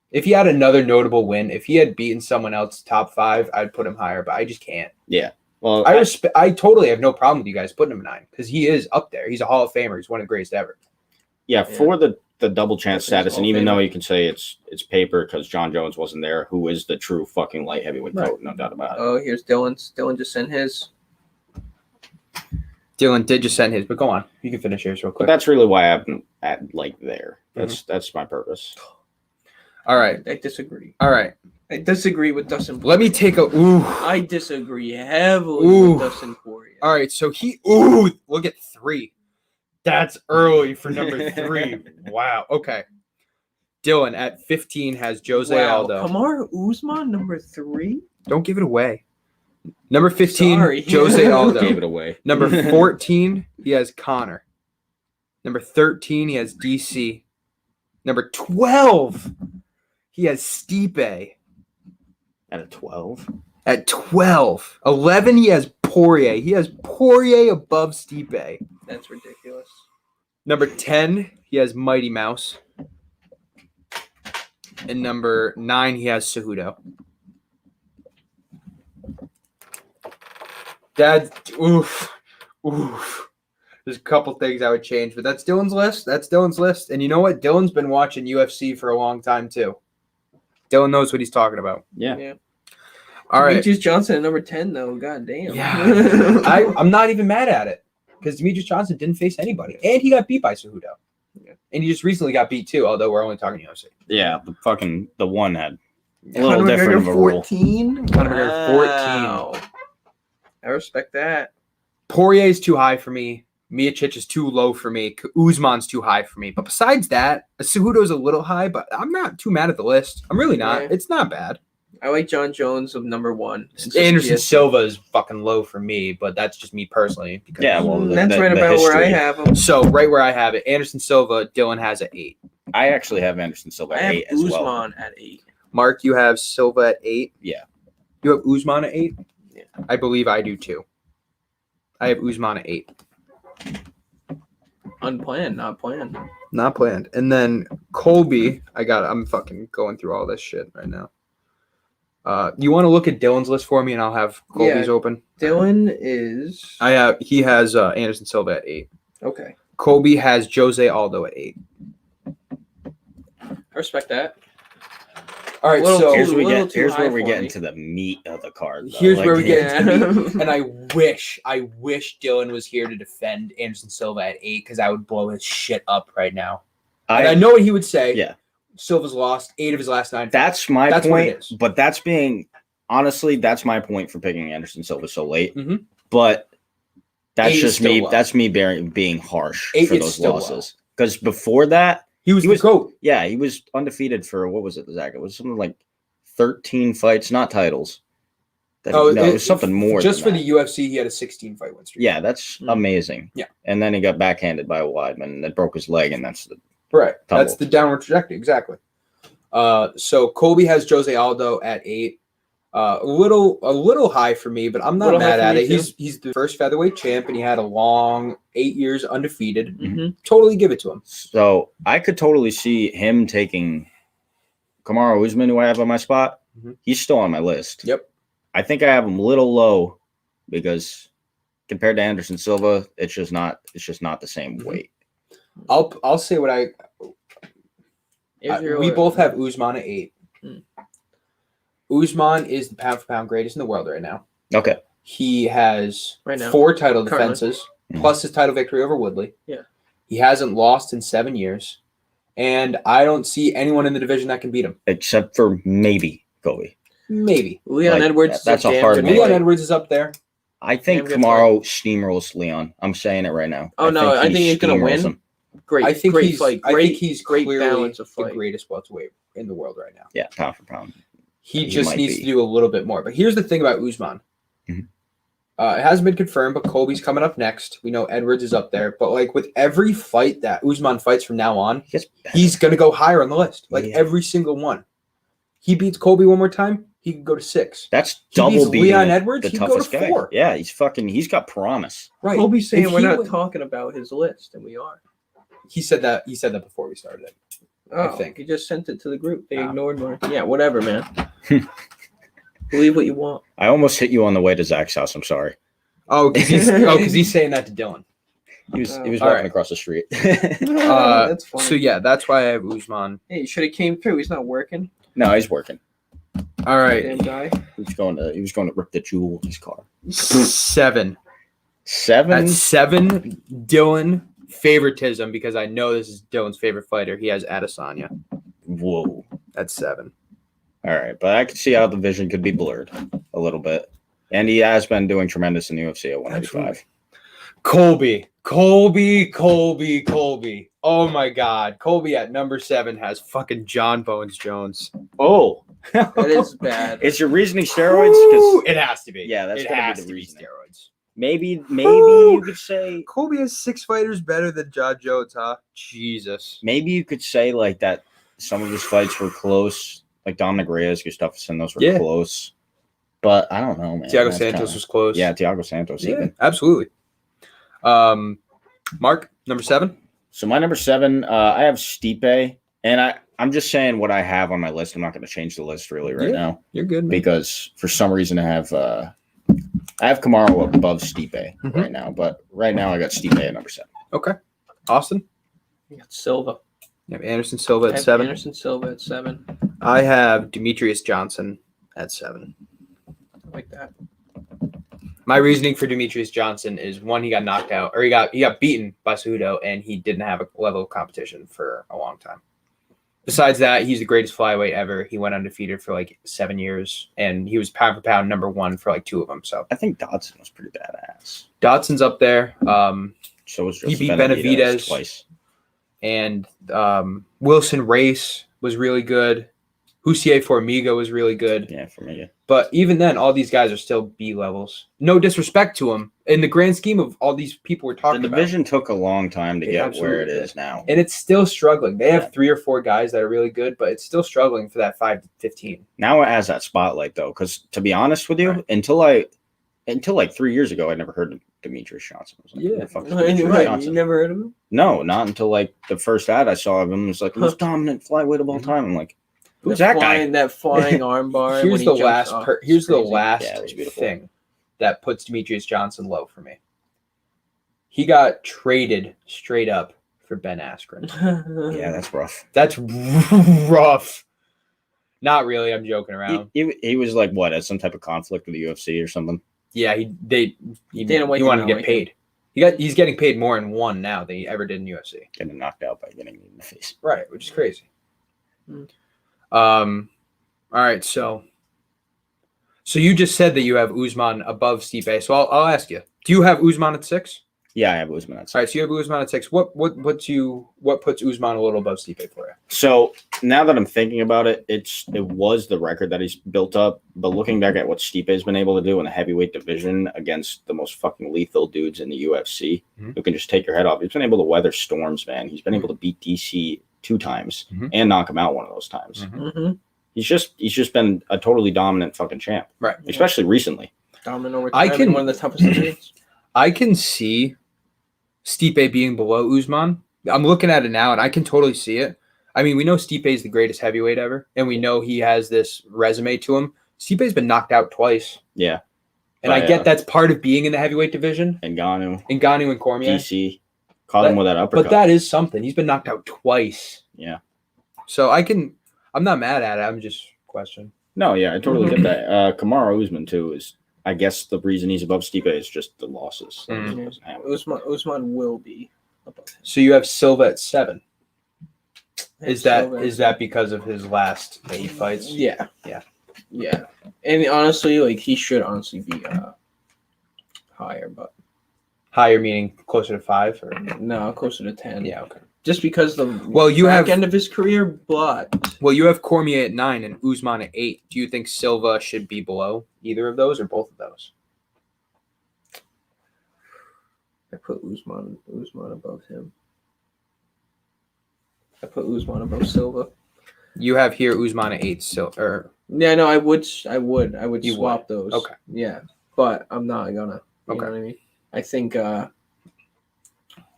If he had another notable win, if he had beaten someone else top 5, I'd put him higher, but I just can't. Yeah. Well, I totally have no problem with you guys putting him 9, because he is up there. He's a Hall of Famer. He's one of the greatest ever. Yeah, for the double chance status, and even though you can say it's paper because John Jones wasn't there, who is the true fucking light heavyweight GOAT, no doubt about it. Oh, here's Dylan's. Dylan just sent his. Dylan did just send his, but go on. You can finish yours real quick. But that's really why I'm at like there. That's my purpose. All right. I disagree. All right. I disagree with Dustin Poirier. Let me take a I disagree heavily with Dustin Poirier. All right, so look at 3. That's early for number 3. Wow. Okay. Dylan at 15 has Jose Aldo. Kamaru Usman, number 3? Don't give it away. Number 15, Sorry. Jose Aldo. Gave it away. Number 14, he has Connor. Number 13, he has DC. Number 12, he has Stipe. At 12? At 12. 11, he has Poirier. He has Poirier above Stipe. That's ridiculous. Number 10, he has Mighty Mouse. And number 9, he has Cejudo. Oof. There's a couple things I would change, but that's Dylan's list. And you know what? Dylan's been watching UFC for a long time, too. Dylan knows what he's talking about. Yeah. All right. Demetrius Johnson at number 10, though. God damn. Yeah. I'm not even mad at it, because Demetrius Johnson didn't face anybody. And he got beat by Cejudo. Yeah. And he just recently got beat, too, although we're only talking UFC. Yeah, the one had a little different of a rule. 14? Conor McGregor 14. I respect that. Poirier's too high for me. Miocic is too low for me. Usman's too high for me. But besides that, Cejudo's a little high, but I'm not too mad at the list. I'm really not. Yeah. It's not bad. I like John Jones of number 1. Anderson Silva is fucking low for me, but that's just me personally. Yeah, well, that's right about where I have him. So right where I have it, Anderson Silva, Dylan has at 8. I actually have Anderson Silva at 8 as well. Usman at 8. Mark, you have Silva at 8? Yeah. You have Usman at 8? Yeah. I believe I do too. I have Usman at 8. Unplanned, not planned. Not planned. And then Colby, I'm fucking going through all this shit right now. You want to look at Dylan's list for me, and I'll have Colby's open. Dylan is. He has Anderson Silva at 8. Okay. Colby has Jose Aldo at 8. I respect that. All right, Little so too- Here's a where little too here's high where we for get me. into the meat of the card. Though. here's where we get Yeah. into the meat. And I wish Dylan was here to defend Anderson Silva at 8 because I would blow his shit up right now. And I know what he would say. Yeah. Silva's lost 8 of his last 9 fights. That's my That's what it point. is. But honestly, that's my point for picking Anderson Silva so late. Mhm. But that's 8 is just still me. low. That's me being harsh 8 for is those still losses. Because before that, He was the GOAT. yeah, he was undefeated for what was it, Zach? It was something like 13 fights, not titles. It was something more. Just than for that. the UFC, he had a 16-fight win streak. Yeah, that's amazing. Yeah. And then he got backhanded by a Weidman that broke his leg, and that's the Right. tumble. That's the downward trajectory. Exactly. So Colby has Jose Aldo at 8. A little high for me, but I'm not Little high mad for at me it. too. He's the first featherweight champ, and he had a long 8 years undefeated. Mm-hmm. Totally give it to him. So I could totally see him taking Kamaru Usman, who I have on my spot. Mhm. He's still on my list. Yep. I think I have him a little low because compared to Anderson Silva, it's just not the same Mhm. weight. I'll say what Here's your we order. both have Usman at 8. Hmm. Usman is the pound for pound greatest in the world right now. Okay. He has Right now. 4 title Currently. defenses Mhm. plus his title victory over Woodley. Yeah. He hasn't lost in 7 years, and I don't see anyone in the division that can beat him. Except for maybe Kobe. Maybe Leon Like, Edwards. is that's a damn hard good man. Leon fight. Edwards is up there. I think Damn good Kamaru steamrolls Leon. I'm saying it right now. Oh, no, I think he's gonna steamrolls win. him. Great. I think great he's. fight. I Great. think he's great clearly balance of the fight. greatest welterweight in the world right now. Yeah, pound for pound. He He just might needs be. to do a little bit more. But here's the thing about Usman. Mhm. It hasn't been confirmed, but Colby's coming up next. We know Edwards is up there. But like with every fight that Usman fights from now on, He gets better. he's gonna go higher on the list. Like Yeah. every single one. He beats Colby one more time, he can go to 6. That's He double beats beating Leon the Edwards, he'd go to toughest guy. 4. Yeah, he's got promise. Right. Colby's saying If we're he not win- talking about his list, and we are. He said that before we started it. Oh, think. he just sent it to the group. They Oh. ignored me. Yeah, whatever, man. Believe what you want. I almost hit you on the way to Zach's house. I'm sorry. Oh, because he's saying that to Dylan. He was Oh. walking Alright. across the street. That's funny. So yeah, that's why I have Usman. Hey, you should have came through. He's not working. No, he's working. All right. Damn guy. He was going to rip the jewel in his car. 7. 7. At 7, Dylan favoritism because I know this is Dylan's favorite fighter. He has Adesanya. Whoa. That's 7. All right, but I can see how the vision could be blurred a little bit, and he has been doing tremendous in the UFC at 185. Colby. Oh my God. Colby at number 7 has fucking John Bones Jones. Oh, That is bad. Is your reasoning steroids? Ooh, Because it has to be. Yeah, that's it gotta be has the to be reasoning. steroids. maybe you could say Colby has 6 fighters better than John Jones, huh? Jesus. like that. Some of his fights were close, like Dominic Reyes, Gustafsson. Those were Yeah. close, but I don't know, man. Thiago That's Santos kinda- was close. Yeah, Thiago Santos. Yeah, Even. absolutely. Mark, number 7. So my number 7, I have Stipe, and I'm just saying what I have on my list. I'm not going to change the list really right Yeah. now You're good, man. because for some reason I have Kamaru above Stipe Mhm. right now, but right now I got Stipe at number 7. Okay. Austin? You got Silva. You have Anderson Silva I at have 7. Anderson Silva at 7. I have Demetrius Johnson at 7. I like that. My reasoning for Demetrius Johnson is one, he got knocked out, or he got beaten by Cejudo, and he didn't have a level of competition for a long time. Besides that, he's the greatest flyweight ever. He went undefeated for like 7 years, and he was pound for pound number 1 for like 2 of them. So I think Dodson was pretty badass. Dodson's up there. So was He just beat Benavidez. twice. And Wilson Race was really good. Hussier Formiga was really good. Yeah, for me. But even then, all these guys are still B levels. No disrespect to them. In the grand scheme of all these people we're The talking about. division took a long time to It get where absolutely it did. is now. And it's still struggling. They Yeah. have 3 or 4 guys that are really good, but it's still struggling for that 5 to 15. Now it has that spotlight though, because to be honest with you, Right. until like 3 years ago, I never heard of Demetrius Johnson. I was like, Yeah. who the fuck is Demetrius Right, Johnson? you never heard of him? No, not until like the first ad I saw of him. It was like the most dominant flyweight of all time. I'm like, who's that guy? That flying armbar. when Here's he the jumps last. off. Here's It's the crazy. last Yeah, it was beautiful. thing that puts Demetrius Johnson low for me. He got traded straight up for Ben Askren. Yeah, that's rough. That's rough. Not really. I'm joking around. He was like what, at some type of conflict with the UFC or something. Yeah, he Dana White wanted to did not get like paid. He's getting paid more in one now than he ever did in UFC. Getting knocked out by getting in the face. Right, which is crazy. Mm. All right, so you just said that you have Usman above Stipe. So I'll ask you: do you have Usman at 6? Yeah, I have Usman at 6. All right, so you have Usman at 6. What puts Usman a little above Stipe for you? So now that I'm thinking about it, it was the record that he's built up. But looking back at what Stipe has been able to do in the heavyweight division against the most fucking lethal dudes in the UFC, who can just take your head off, he's been able to weather storms, man. He's been able to beat DC 2 times and knock him out one of those times. He's just been a totally dominant fucking champ, right? Especially recently. Dominant over time. One of the toughest divisions. I can see Stipe being below Usman. I'm looking at it now, and I can totally see it. I mean, we know Stipe is the greatest heavyweight ever, and we know he has this resume to him. Stipe's been knocked out twice. Yeah. And I get that's part of being in the heavyweight division. Ngannou and Cormier. DC. Caught him with that uppercut. But that is something. He's been knocked out twice. Yeah. So I'm not mad at it. I'm just questioning. No, yeah, I totally get that. Kamaru Usman, too, is, I guess the reason he's above Stipe is just the losses. Usman will be above him. So you have Silva at 7. Is that because of his last 8 fights? Yeah. And honestly, like, he should honestly be higher, but higher meaning closer to 5 or no, closer to 10. Yeah, okay. Just because the end of his career, but you have Cormier at 9 and Usman at 8. Do you think Silva should be below either of those or both of those? I put Usman above him. I put Usman above Silva. You have here Usman at 8 yeah, no, I would swap those. Okay. Yeah, but I'm not gonna. You know what I mean? I think it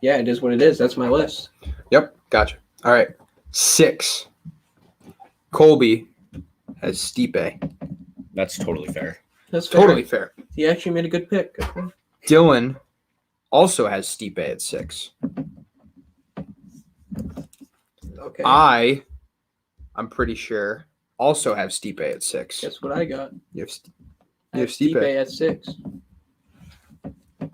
is what it is. That's my list. Yep, gotcha. All right. 6. Colby has Stipe. That's totally fair. That's fair. Totally fair. He actually made a good pick. Dylan also has Stipe at 6. Okay. I'm pretty sure, also have Stipe at 6. Guess what I got? You have Stipe at 6.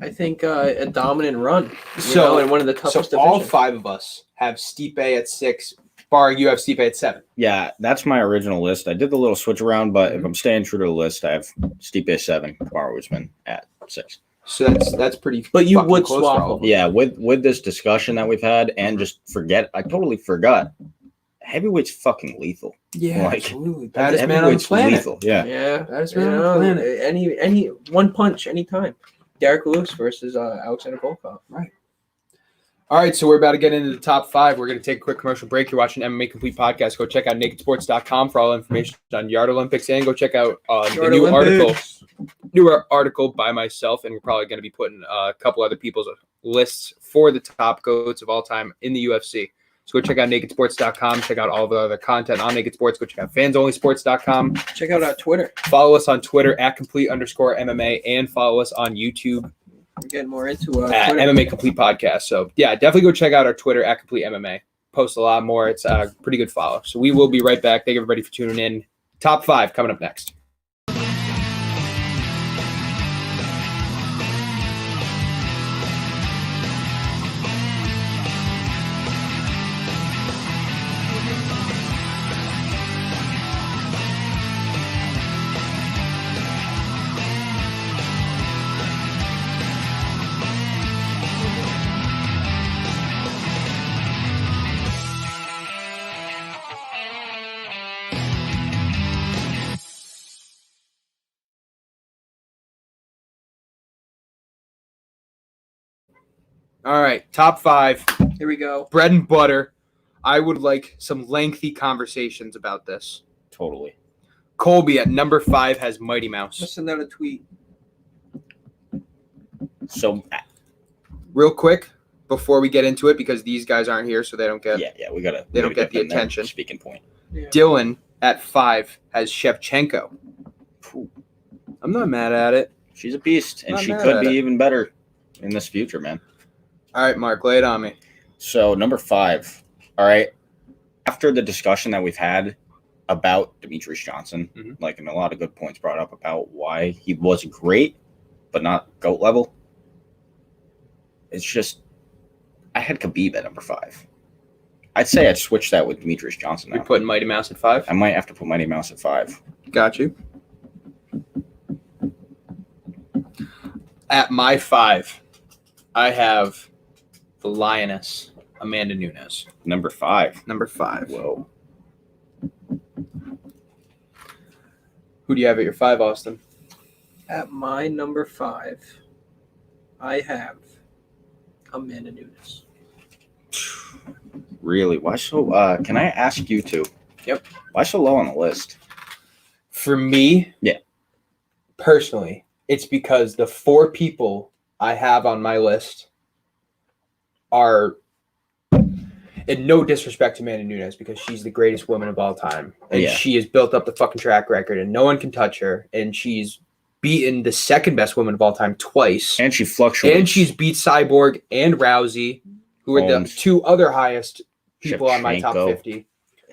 I think a dominant run. In one of the toughest divisions. All 5 of us have Stipe at 6, barring you have Stipe at 7. Yeah, that's my original list. I did the little switch around, but if I'm staying true to the list, I have Stipe at 7, Kamaru Usman at 6. So that's pretty. But you would swap them. Yeah, with this discussion that we've had, and I totally forgot. Heavyweight's fucking lethal. Yeah, like, absolutely. Baddest man on the planet. Lethal. Yeah. Baddest man on the planet. Any one punch, anytime. Derek Lewis versus Alexander Volkov. Right. All right, so we're about to get into the top 5. We're going to take a quick commercial break. You're watching MMA Complete Podcast. Go check out nakedsports.com for all information on Yard Olympics, and go check out the newer article by myself, and we're probably going to be putting a couple other people's lists for the top GOATs of all time in the UFC. So go check out nakedsports.com. Check out all the other content on Naked Sports. Go check out fansonlysports.com. Check out our Twitter. Follow us on Twitter at complete_MMA, and follow us on YouTube. We're getting more into at Twitter. MMA Complete Podcast. So yeah, definitely go check out our Twitter at Complete MMA. Post a lot more. It's a pretty good follow. So we will be right back. Thank everybody for tuning in. Top 5 coming up next. All right, top 5. Here we go. Bread and butter. I would like some lengthy conversations about this. Totally. Colby at number 5 has Mighty Mouse. Just send out a tweet. So, real quick before we get into it, because these guys aren't here, so they don't get. We gotta. They don't get the attention. Speaking point. Yeah. Dylan at 5 has Shevchenko. I'm not mad at it. She's a beast, and Not she mad could at be it. even better in this future, man. All right, Mark, lay it on me. So number 5. All right. After the discussion that we've had about Demetrius Johnson, Mhm. like, and a lot of good points brought up about why he was great, but not GOAT level. It's just, I had Khabib at number 5. I'd say I'd switch that with Demetrius Johnson now. You're putting Mighty Mouse at 5? I might have to put Mighty Mouse at 5. Got you. At my 5, I have the Lioness, Amanda Nunes. Number 5. Number 5. Whoa. Who do you have at your 5, Austin? At my number 5, I have Amanda Nunes. Really? Why so? Can I ask you to? Yep. Why so low on the list? For me, Yeah. Personally, it's because the 4 people I have on my list are, and no disrespect to Amanda Nunes, because she's the greatest woman of all time. And Yeah. she has built up the fucking track record, and no one can touch her. And she's beaten the second best woman of all time twice. And she fluctuates. And she's beat Cyborg and Rousey, who are the Holmes. 2 other highest people on my top Shevchenko. 50.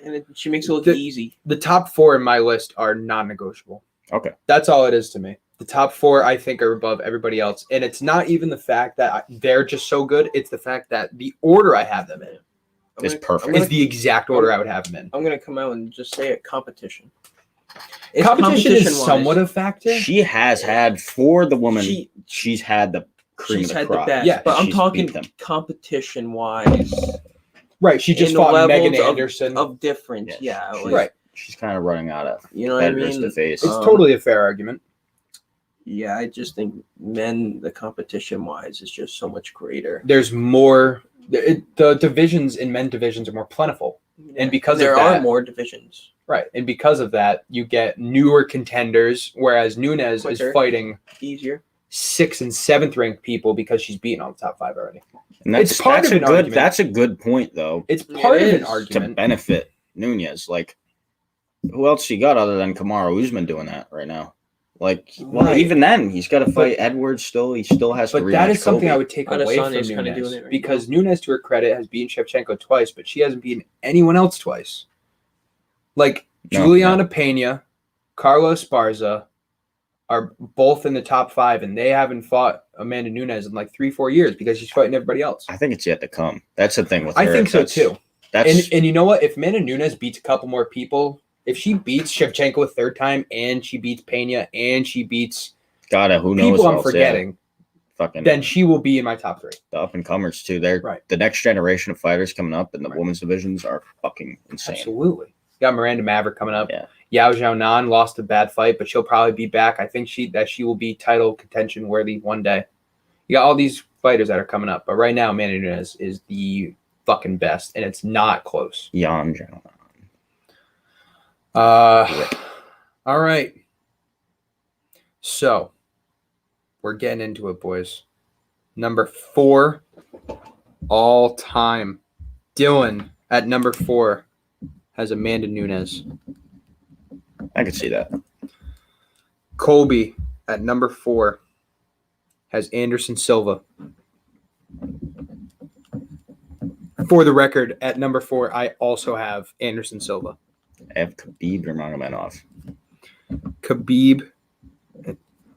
And she makes it look The- easy. The top 4 in my list are non-negotiable. Okay. That's all it is to me. The top 4, I think, are above everybody else. And it's not even the fact that they're just so good. It's the fact that the order I have them in It's perfect. is the exact order I would have them in. I'm gonna come out and just say it. Competition. Competition is competition-wise, somewhat a factor. She has had, for the woman, She- she's had the cream She's of the had crop. the best. Yeah, but I'm she's talking beat them. competition wise Right. She just in the fought Megan levels of- Anderson. of difference. Yeah, Yeah, she's- like, right. She's kind of running out of you know what I competitors mean. to face. It's Um, totally a fair argument. Yeah, I just think men, the competition wise, is just so much greater. There's more. The divisions in men divisions are more plentiful. And because of there that- are more divisions. Right. And because of that, you get newer contenders, whereas Nunes is Quicker. fighting Easier. 6th and 7th ranked people because she's beaten all the top 5 already. And it's part that's of a an good. argument. That's a good point, though, It's part It of an is. to argument. benefit Nunez. Like, who else you got other than Kamaru Usman doing that right now? Like, well, Right. even then, he's got to fight Edwards still. He still has to But rematch that is something Kobe. I would take away from Adesanya's kinda doing Nunes it right because Nunes, to her credit, has beaten Shevchenko twice, but she hasn't beaten anyone else twice. Like No, Juliana Pena, Carlos Esparza are both in the top 5, and they haven't fought Amanda Nunes in like 3-4 years because she's fighting everybody else. I think it's yet to come. That's the thing with her. I think so That's- too. That's And you know what? If Amanda Nunes beats a couple more people, if she beats Shevchenko a 3rd time, and she beats Pena, and she beats gotta who knows people I'm else, yeah. forgetting, Fucking then she will be in my top 3. the up and comers too. They're Right. the next generation of fighters coming up, and the Right. women's divisions are fucking insane. Absolutely. You got Miranda Maverick coming up. Yeah. Yao Xiaonan lost a bad fight, but she'll probably be back. I think she will be title contention worthy one day. You got all these fighters that are coming up, but right now, Amanda Nunes is the fucking best, and it's not close. Jan Jan. All right. So we're getting into it, boys. Number 4 all time. Dylan at number 4 has Amanda Nunes. I could see that. Colby at number 4 has Anderson Silva. For the record, at number 4, I also have Anderson Silva. I have Khabib Nurmagomedov. Khabib.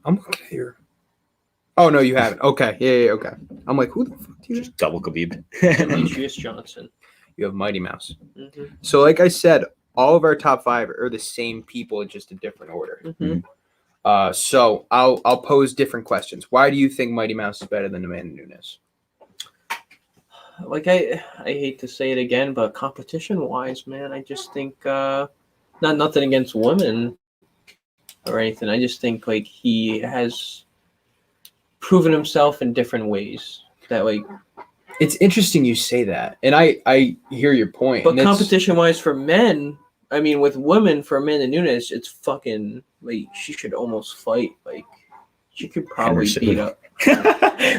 I'm looking here. Oh, no, you haven't. Okay. Yeah, okay. I'm like, who the fuck do you have? Just double Khabib. Demetrius Johnson. You have Mighty Mouse. Mm-hmm. So, like I said, all of our top 5 are the same people, in just a different order. Mm-hmm. So I'll pose different questions. Why do you think Mighty Mouse is better than Amanda Nunes? Like I hate to say it again, but competition wise, man, I just think nothing against women or anything. I just think like he has proven himself in different ways that like. It's interesting you say that, and I hear your point. But and it's- competition wise for men, I mean, with women for Amanda Nunes, it's fucking like she should almost fight. Like she could probably Henderson. beat up.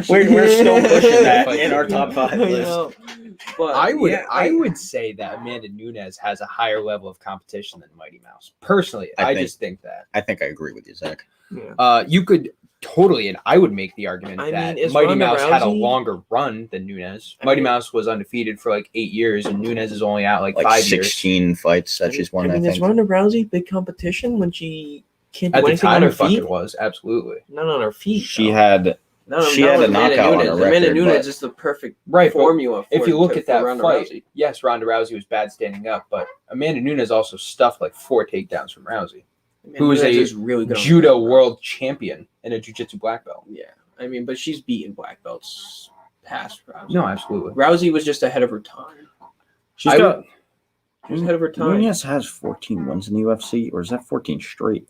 we're still pushing that in our top 5 I list. know. But I would yeah, I would say that Amanda Nunes has a higher level of competition than Mighty Mouse. Personally, I think- just think that. I think I agree with you, Zach. yeah. You could totally, and I would make the argument I that mean, is Mighty Ronda Mouse had a Rousey- longer run than Nunes. I Mighty mean- Mouse was undefeated for like 8 years, and Nunes is only out like Like 5 years. 16 fights that she's won, I is think. Ronda Rousey big competition when she can't do At the anything time, on her it fucking feet? was absolutely Not on her feet. She though. had Not she had with a Amanda knockout on Nunes. her Amanda record, Nunes but- is the perfect right. But formula for if you look at for that Ronda fight, Rousey. yes, Ronda Rousey was bad standing up, but Amanda Nunes also stuffed like 4 takedowns from Rousey, who is Nunes a is really good on judo the ground. world champion and a jiu-jitsu black belt. Yeah, I mean, but she's beaten black belts past Rousey. No, absolutely. Rousey was just ahead of her time. she's I got. She was ahead of her time. Nunez has 14 wins in the UFC, or is that 14 straight?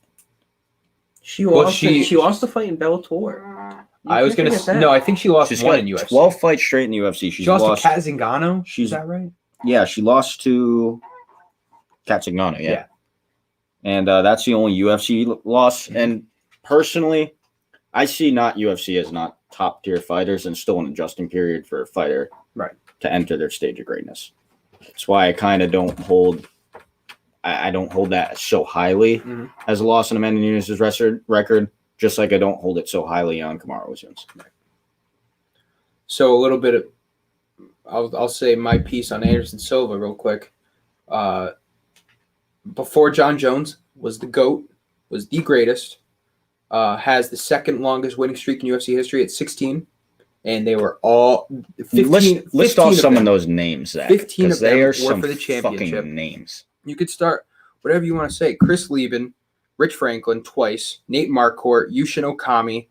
She Well, lost. She lost the fight in Bellator. You I was can't gonna forget that. no, I think she lost She's one got in UFC. 12 fights straight in the UFC. She lost to Kat Zingano. Is she's- that right? Yeah, she lost to Katzigano, yeah. Yeah. And that's the only UFC loss. Mhm. And personally, I see not UFC as not top tier fighters and still an adjusting period for a fighter Right. to enter their stage of greatness. That's why I kind of don't hold. I don't hold that so highly Mhm. as a loss in Amanda Nunes' record, just like I don't hold it so highly on Kamaru Usman's. So a little bit of, I'll say my piece on Anderson Silva real quick. Before John Jones was the GOAT, was the greatest, has the second longest winning streak in UFC history at 16, and they were all 15. List 15 off of some of them. those names, Zach, 15 of because they them are were some for the championship. fucking names. You could start whatever you want to say. Chris Lieben, Rich Franklin twice, Nate Marquardt, Yushin Okami,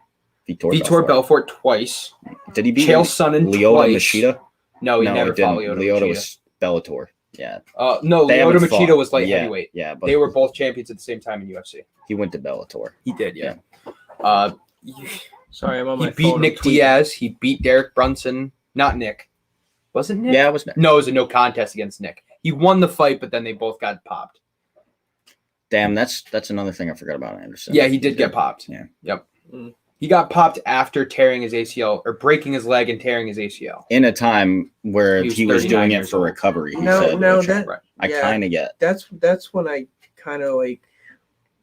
Vitor Belfort twice, Did he beat Chael Sonnen Lyoto twice. Machida? No, he never fought didn't. Lyoto Lyoto Machida. was Bellator. Yeah. No, They Lyoto haven't Machida fought. was light Yeah, heavyweight. Yeah, but They were both champions at the same time in UFC. he went to Bellator. He did, yeah. He Sorry, I'm on my beat phone. Nick I'm tweeting. Diaz. He beat Derek Brunson. Not Nick. Was it Nick? Yeah, it was Nick. No, it was a no contest against Nick. He won the fight, but then they both got popped. Damn, that's another thing I forgot about Anderson. Yeah, he did get popped. Yeah. Yep. Mm. He got popped after tearing his ACL or breaking his leg and tearing his ACL. In a time where He was he was 39 doing it years for old. recovery. He No, said, no, which that Right. I yeah, kind of get. that's when I kind of like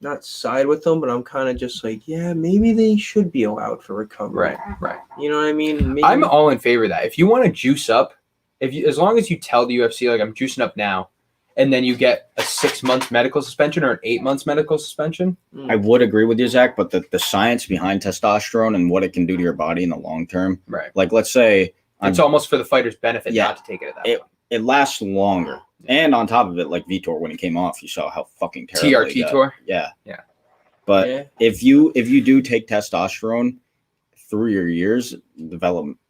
not side with them, but I'm kind of just like, yeah, maybe they should be allowed for recovery. Right. You know what I mean? Maybe, I'm all in favor of that. If you want to juice up, as long as you tell the UFC like I'm juicing up now, and then you get a 6 month medical suspension or an 8 months medical suspension. I would agree with you, Zach, but the science behind testosterone and what it can do to your body in the long term, Right. like let's say It's almost for the fighter's benefit Yeah. not to take it at that point. it lasts longer. And on top of it, like Vitor, when he came off, you saw how fucking terrible he TRT got. tour. Yeah. Yeah. But yeah. if you do take testosterone through your years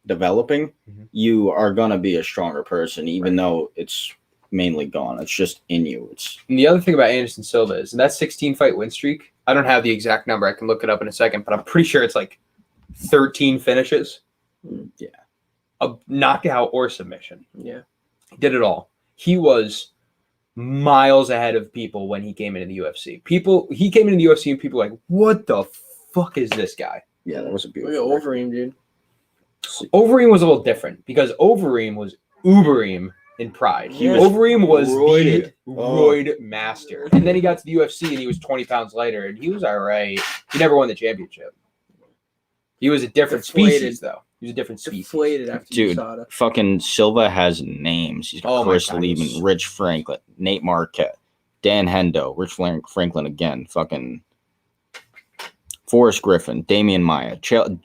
developing, Mhm. you are gonna be a stronger person, even though it's mainly gone. It's just in you. It's And the other thing about Anderson Silva is in that 16 fight win streak, I don't have the exact number. I can look it up in a second, but I'm pretty sure it's like 13 finishes. Yeah. A knockout or submission. Yeah. He did it all. He was miles ahead of people when he came into the UFC. He came into the UFC and people were like, what the fuck is this guy? yeah, that was a Look beautiful. at Overeem, dude. Overeem was a little different because Overeem was Ubereem in pride. He was Overeem was roided. the roid master. And then he got to the UFC and he was 20 pounds lighter and he was all right. He never won the championship. He was a different Deflated. species, though. He was a different species. Deflated after Dude. USADA. Fucking Silva has names. He's got Oh my Chris God, Lieben, he's- Rich Franklin, Nate Marquette, Dan Hendo, Rich Franklin again, fucking Forrest Griffin, Damian Maya,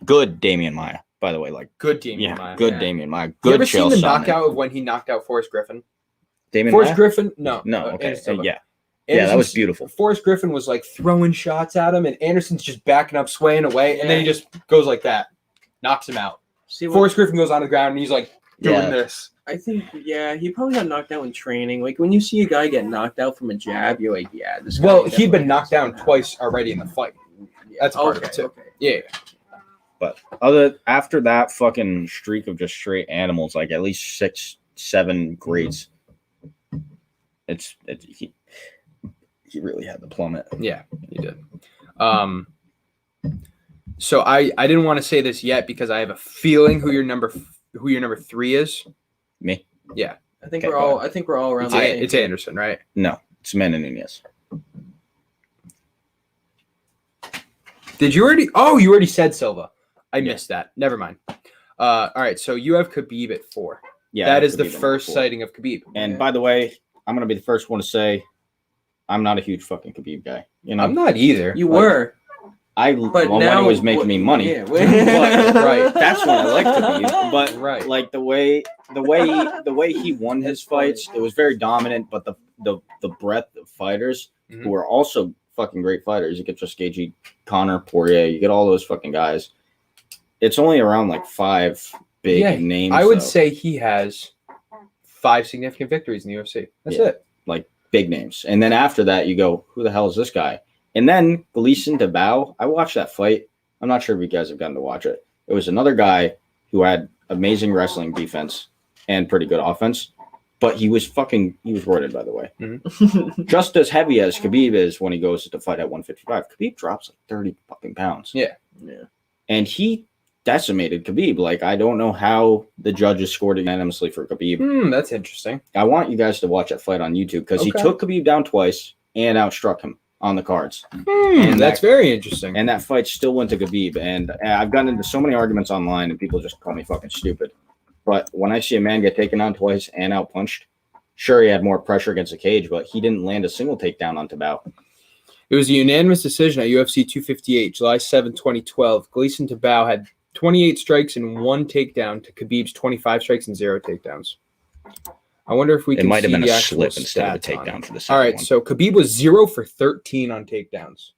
good Damian Maya, by the way, like Good team. good Yeah. Damian Maya, You good ever seen Chael the Sonnen. knockout of when he knocked out Forrest Griffin? Damian Forrest Maya? Griffin? No. No, okay, Anderson Silva. yeah, yeah, that was Anderson's- beautiful. Forrest Griffin was like throwing shots at him, and Anderson's just backing up, swaying away, and then he Yeah. just goes like that, knocks him out. See, what, Forrest Griffin goes on the ground, and he's like doing Yeah. this. I think, yeah, he probably got knocked out in training. Like when you see a guy get knocked out from a jab, you're like, yeah, this guy. Well, he'd definitely been knocked has down something. twice already in the fight. Yeah. That's part of okay, it, too. Okay. Yeah. But after that fucking streak of just straight animals, like at least 6, 7 greats, he really had the plummet. Yeah, he did. So I didn't want to say this yet because I have a feeling who your number 3 is. Me? Yeah, I think Okay, we're go all. I think we're all around. it's, the same. it's Anderson, right? No, it's Amanda Nunes. Did you already? Oh, you already said Silva. I missed that. Never mind. All right, so you have Khabib at 4. Yeah, that is Khabib the at number first 4. sighting of Khabib. And by the way, I'm gonna be the first one to say I'm not a huge fucking Khabib guy. You know, I'm not either. You were. But when now it was making me money, Yeah, but, right? That's when I liked Khabib. But Right. like the way he won his fights, it was very dominant. But the breadth of fighters who are also fucking great fighters. You get Tuskegee, Connor, Poirier. You get all those fucking guys. It's only around like 5 big names. I would say he has 5 significant victories in the UFC. That's it. Like big names. And then after that, you go, who the hell is this guy? And then Gleason to Bow. I watched that fight. I'm not sure if you guys have gotten to watch it. It was another guy who had amazing wrestling defense and pretty good offense. But he was roided, by the way. Mm-hmm. Just as heavy as Khabib is when he goes to fight at 155. Khabib drops like 30 fucking pounds. Yeah. And he decimated Khabib. Like, I don't know how the judges scored unanimously for Khabib. That's interesting. I want you guys to watch that fight on YouTube because he took Khabib down twice and outstruck him on the cards. And that's very interesting. And that fight still went to Khabib. And I've gotten into so many arguments online and people just call me fucking stupid. But when I see a man get taken on twice and outpunched, sure, he had more pressure against the cage, but he didn't land a single takedown on Tabao. It was a unanimous decision at UFC 258, July 7, 2012. Gleason Tabao had 28 strikes and 1 takedown to Khabib's 25 strikes and 0 takedowns. I wonder if we can see the actual stats. It might have been a slip instead of a takedown for the second one. All right, so Khabib was 0 for 13 on takedowns.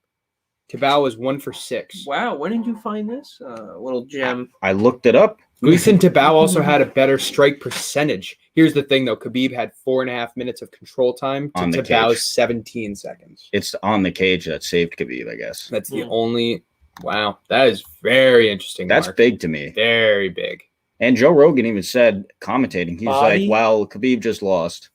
Tabao was 1 for 6. Wow, when did you find this little gem? I looked it up. Gleason Tabao also had a better strike percentage. Here's the thing, though. Khabib had 4.5 minutes of control time to Tabao's 17 seconds. It's on the cage that saved Khabib, I guess. That's the only... Wow, that is very interesting. That's big to me. Very big. And Joe Rogan even said, commentating, he's like, "Well, Khabib just lost,"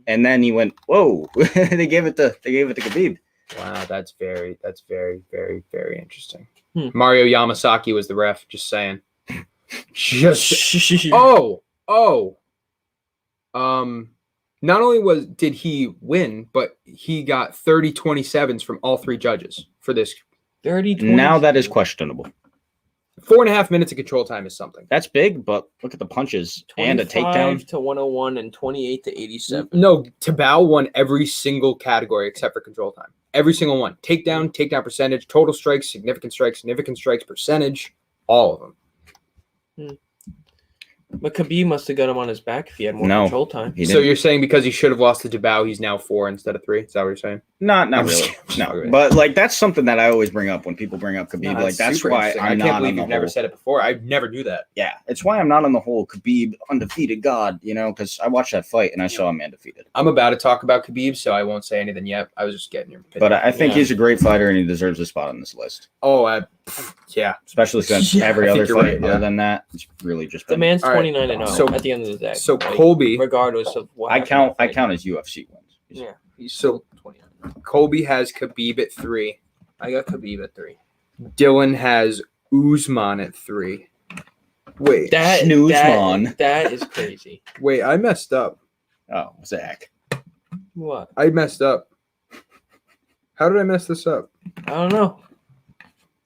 and then he went, "Whoa!" they gave it to Khabib. Wow, that's very, very, very interesting. Mario Yamasaki was the ref. Just saying. Not only did he win, but he got 30-27s from all 3 judges for this. 30-20. Now that is questionable. 4.5 minutes of control time is something. That's big, but look at the punches and a takedown. 25 to 101 and 28 to 87. No, Tabao won every single category except for control time. Every single one. Takedown percentage, total strikes, significant strikes percentage, all of them. But Khabib must have got him on his back if he had more control time. So you're saying because he should have lost to Tabao, he's now 4 instead of 3? Is that what you're saying? Not really. No, but like that's something that I always bring up when people bring up Khabib. Like that's why I can't believe you've never said it before. I never knew that. Yeah, it's why I'm not on the whole Khabib undefeated god. You know, because I watched that fight and I saw him undefeated. I'm about to talk about Khabib, so I won't say anything yet. I was just getting your opinion. But I think he's a great fighter and he deserves a spot on this list. Oh, yeah. Especially since every other fight other than that, it's really just the man's 29-0. So at the end of the day, so Colby, regardless of what I count as UFC wins. Yeah, he's so 29. Colby has Khabib at 3. I got Khabib at 3. Dylan has Usman at 3. Wait, that is crazy. Wait, I messed up. Oh, Zach. What? I messed up. How did I mess this up? I don't know.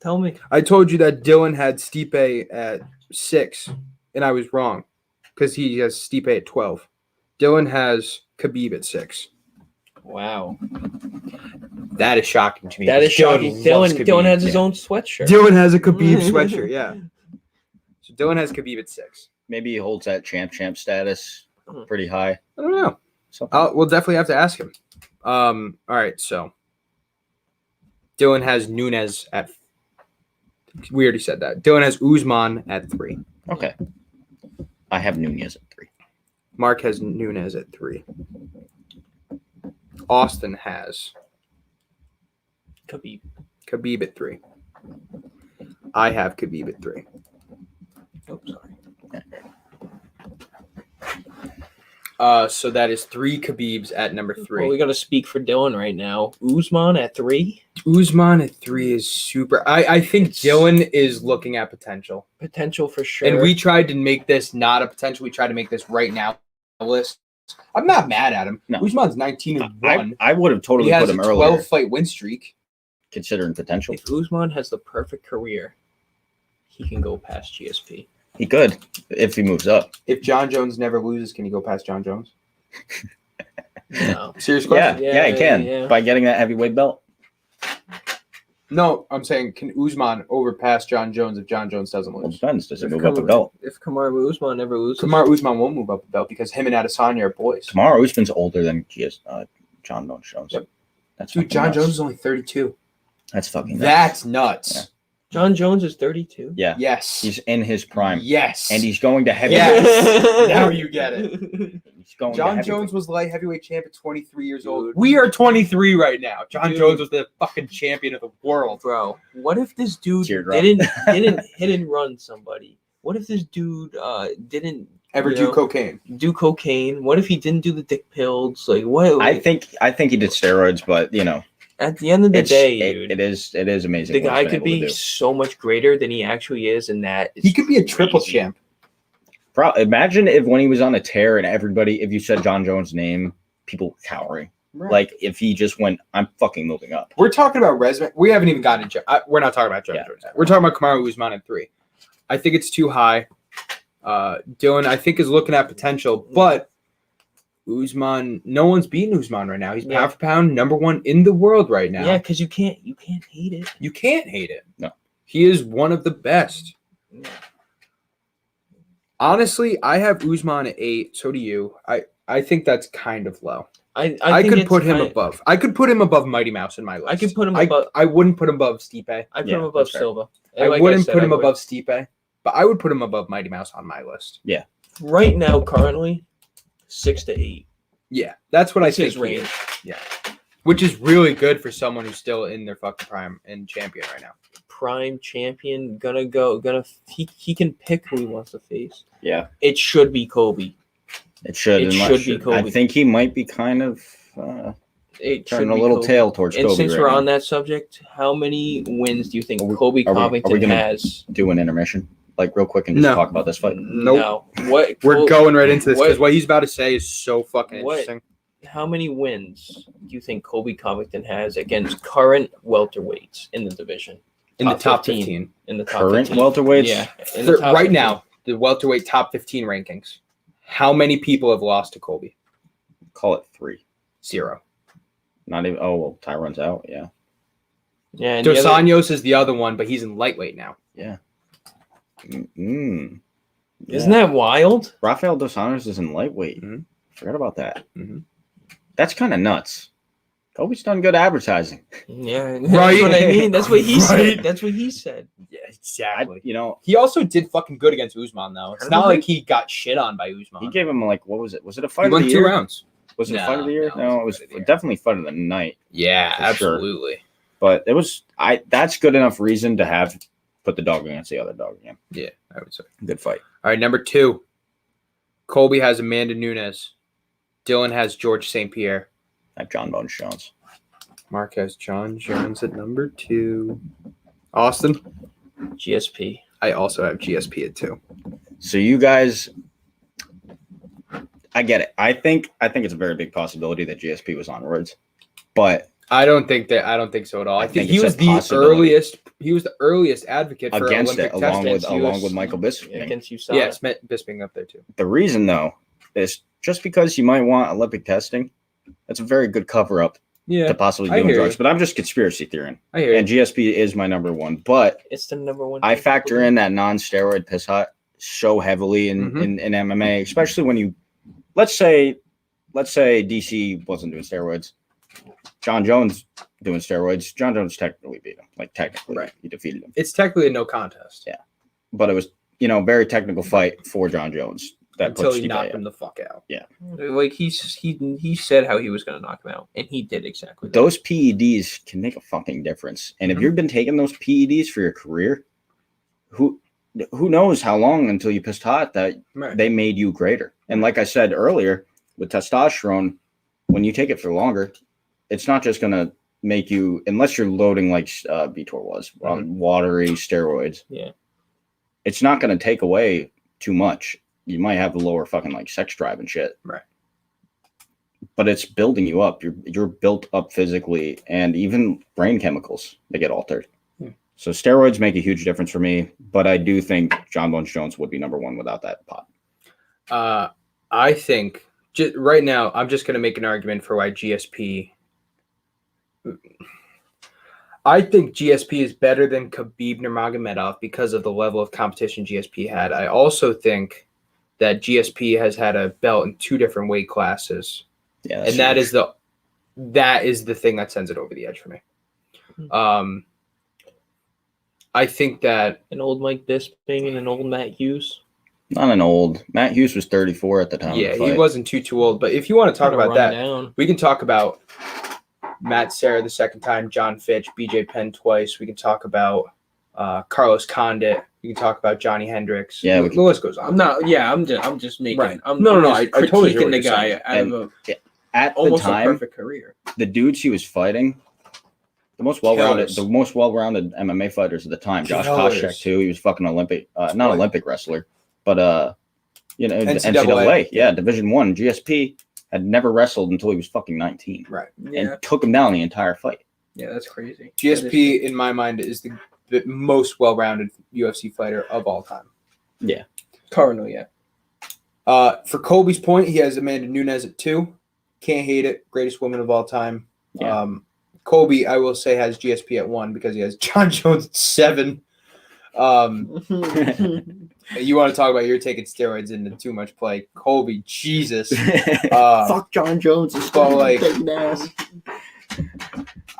Tell me. I told you that Dylan had Stipe at 6, and I was wrong because he has Stipe at 12. Dylan has Khabib at 6. Wow. That is shocking to me. That is shocking. Dylan has his own sweatshirt. Dylan has a Khabib sweatshirt, yeah. So Dylan has Khabib at 6. Maybe he holds that champ status pretty high. I don't know. We'll definitely have to ask him. All right, so Dylan has Nunes at. We already said that. Dylan has Usman at 3. Okay. I have Nunes at 3. Mark has Nunes at 3. Austin has Khabib at 3. I have Khabib at 3. Oh, sorry. So that is 3 Khabibs at number 3. Well, we got to speak for Dylan right now. Usman at 3. Usman at 3 is super. I think Dylan is looking at potential. Potential for sure. And we tried to make this not a potential. We tried to make this right now list. I'm not mad at him. No. Usman's 19-1. I would have totally put him earlier. He has a 12-fight win streak. considering potential. If Usman has the perfect career, he can go past GSP. He could if he moves up. If John Jones never loses, can he go past John Jones? No. Serious question? Yeah, he can yeah. by getting that heavyweight belt. No, I'm saying, can Usman overpass John Jones if John Jones doesn't Well, lose? depends. Does he move up a belt? If Kamaru Usman never loses, Kamaru Usman won't move up a belt because him and Adesanya are boys. Kamaru Usman's older than John Jones. Yep. That's Dude, fucking John nuts. Jones is only 32. That's fucking nuts. That's nuts. Yeah. John Jones is 32. Yeah. Yes. He's in his prime. Yes. And he's going to heavyweight. Yes. Now you get it. He's going to John heavyweight. Jones was light heavyweight champ at 23 years old. Dude. We are 23 right now. John Dude. Jones was the fucking champion of the world. Bro, what if this dude Teardrop. didn't hit and run somebody? What if this dude didn't Ever you do know, cocaine? do cocaine? What if he didn't do the dick pills? Like what? I think he did steroids, but at the end of the day, dude, it is amazing. the what he's guy been could able to be do. so much greater than he actually is, and that is He could be a triple crazy. champ. Imagine if when he was on a tear and if you said John Jones' name, people were cowering. Right. Like if he just went, I'm fucking moving up. We're talking about resume. We haven't even gotten into. We're not talking about John Yeah. Jones. We're talking about Kamaru Usman at 3. I think it's too high. Dylan, I think, is looking at potential, but Usman, no one's beating Usman right now. He's Yeah. pound for pound number 1 in the world right now. Yeah, because you can't hate it. You can't hate it. No. He is one of the best. Honestly, I have Usman at 8. So do you. I think that's kind of low. I I think could it's put him kind- above. I could put him above Mighty Mouse in my list. I could put him above. I wouldn't put him above Stipe. I put Yeah, him above that's fair. Silva. I Like wouldn't said, put him I would. above Stipe, but I would put him above Mighty Mouse on my list. Right now, currently, 6 to 8. Yeah, that's what That's I his think. he range. is. Which is really good for someone who's still in their fucking prime and champion right now. Prime champion, he can pick who he wants to face. Yeah, It should be Kobe. it should. It unless should be I Kobe. think he might be kind of It should turning a be little Kobe. tail towards And Kobe. since right we're now. on that subject, how many wins do you think Are we- Kobe are we Covington gonna- has? Do an intermission, like real quick, and just No. talk about this fight. Nope. No. What We're Col- going right into this because what- what he's about to say is so fucking What- interesting. How many wins do you think Kobe Covington has against current welterweights in the division? In the top 15. In the top Current 15. welterweights, Yeah. in the top Right 15. now, the welterweight top 15 rankings. How many people have lost to Kobe? call it 3. 0. Not even. Oh well, Tyron's out. Yeah. Yeah. And Dos the other- Anjos is the other one, but he's in lightweight now. Mm. Isn't that wild? Rafael Dos Anjos is in lightweight? Mhm. Forgot about that. Mhm. That's kind of nuts. Kobe's done good advertising. Yeah. That's Right. what I mean. That's what he Right. said. That's what he said. Yeah, exactly. He He also did fucking good against Usman, though. It's not Probably. like he got shit on by Usman. gave him like what was it? Was it a He fight of won the 2 year? rounds. Was it a No, fight of the year? no, No, it it was wasn't fight of the year. definitely fight of the night. Yeah, For sure. absolutely. But it was that's good enough reason to have put the dog against the other dog again. Yeah, I would say. Good fight. All right, number 2. Colby has Amanda Nunes. Dylan has George St. Pierre. I have John Bones Jones. Mark has John Jones at number 2. Austin? GSP. I also have GSP at 2. So you guys, I get it. I think it's a very big possibility that GSP was on roids, but I don't think so at all. I think he it's was a the possibility. earliest. He was the earliest advocate for against Olympic it, along testing. with Michael Bisping. Against USADA. Yeah, Bisping up there too. The reason though is just because you might want Olympic testing, that's a very good cover up Yeah, to possibly I doing hear drugs. you. But I'm just conspiracy theorying, I hear and you. GSP is my number 1. But It's the number 1. I factor in that non-steroid piss hot so heavily in MMA, especially when you let's say DC wasn't doing steroids, John Jones doing steroids. John Jones technically beat him, Right. he defeated him, It's technically a no contest. Yeah. but it was very technical fight for John Jones that Until puts he Stipe knocked out. him the fuck out. Like he said how he was going to knock him out, and he did exactly that. Those PEDs can make a fucking difference, and if you've been taking those PEDs for your career, who knows how long until you pissed hot that Right. they made you greater. And like I said earlier, with testosterone, when you take it for longer, it's not just going to make you, unless you're loading like Vitor was, on watery steroids. Yeah. It's not going to take away too much. You might have a lower fucking like sex drive and shit. Right. but it's building you up. You're built up physically, and even brain chemicals, they get altered. So steroids make a huge difference for me, but I do think John Bones Jones would be number one without that pot. I think right now I'm just going to make an argument for why GSP. I think GSP is better than Khabib Nurmagomedov because of the level of competition GSP had. I also think that GSP has had a belt in 2 different weight classes. Yeah, and that is the thing that sends it over the edge for me. I think that an old Mike Bisping and an old Matt Hughes. Not an old. Matt Hughes was 34 at the time. Yeah, of the fight. he wasn't too old. But if you want to talk about that, down. we can talk about Matt Serra the second time, John Fitch, BJ Penn twice. We can talk about Carlos Condit. We can talk about Johnny Hendricks. Yeah, the list goes on. I'm just making. Right. I'm I totally hear critiquing what the you're guy saying. out of At almost the time, a perfect career. the dudes he was fighting, the most well-rounded MMA fighters at the time. Josh Koscheck too. He was fucking Olympic, not Olympic wrestler, but the NCAA. Yeah, Division I. GSP had never wrestled until he was fucking 19. Right. And took him down the entire fight. Yeah, that's crazy. GSP, in my mind, is the most well-rounded UFC fighter of all time. Yeah. Cardinal, yeah. For Colby's point, he has Amanda Nunes at 2. Can't hate it. Greatest woman of all time. Yeah. Colby, I will say, has GSP at 1 because he has John Jones at 7. You want to talk about you're taking steroids into too much play. Colby, Jesus. Fuck John Jones. Taking ass.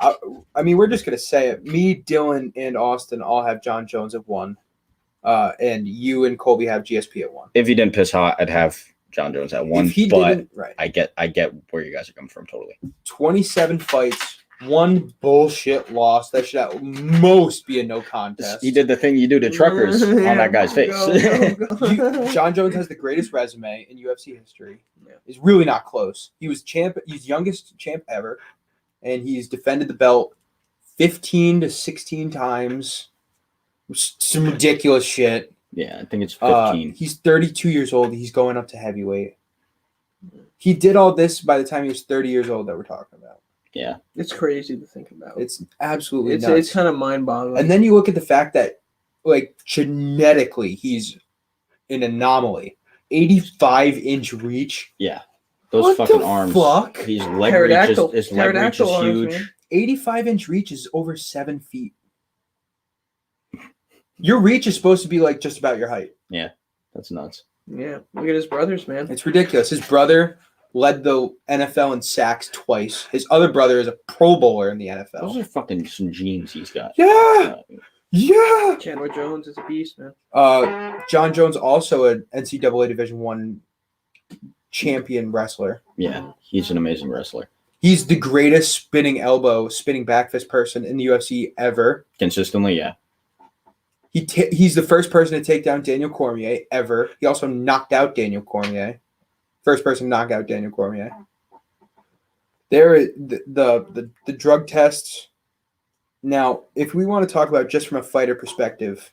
I mean, we're just going to say it. Me, Dylan, and Austin all have John Jones at 1. And you and Colby have GSP at 1. If he didn't piss hot, I'd have John Jones at 1. If he didn't, right. I get where you guys are coming from totally. 27 fights. 1 bullshit loss. That should at most be a no contest. He did the thing you do to truckers on that guy's face. Go. John Jones has the greatest resume in UFC history. Yeah. He's really not close. He was champ. He's youngest champ ever, and he's defended the belt 15 to 16 times. Some ridiculous shit. Yeah, I think it's 15. He's 32 years old. He's going up to heavyweight. He did all this by the time he was 30 years old that we're talking about. Yeah. It's crazy to think about. It's absolutely nuts. It's kind of mind-boggling. And then you look at the fact that, like, genetically, he's an anomaly. 85-inch reach. Yeah. Those what fucking the arms. Fuck? His leg reach is huge. 85-inch reach is over 7 feet. Your reach is supposed to be, like, just about your height. Yeah. That's nuts. Yeah. Look at his brothers, man. It's ridiculous. His brother led the NFL in sacks twice. His other brother is a Pro Bowler in the NFL. Those are fucking some genes he's got. Yeah. Yeah. Chandler Jones is a beast, man. John Jones, also an NCAA Division I champion wrestler. Yeah, he's an amazing wrestler. He's the greatest spinning back fist person in the UFC ever. Consistently, yeah. He's the first person to take down Daniel Cormier ever. He also knocked out Daniel Cormier. First person to knock out Daniel Cormier. The drug tests. Now, if we want to talk about just from a fighter perspective,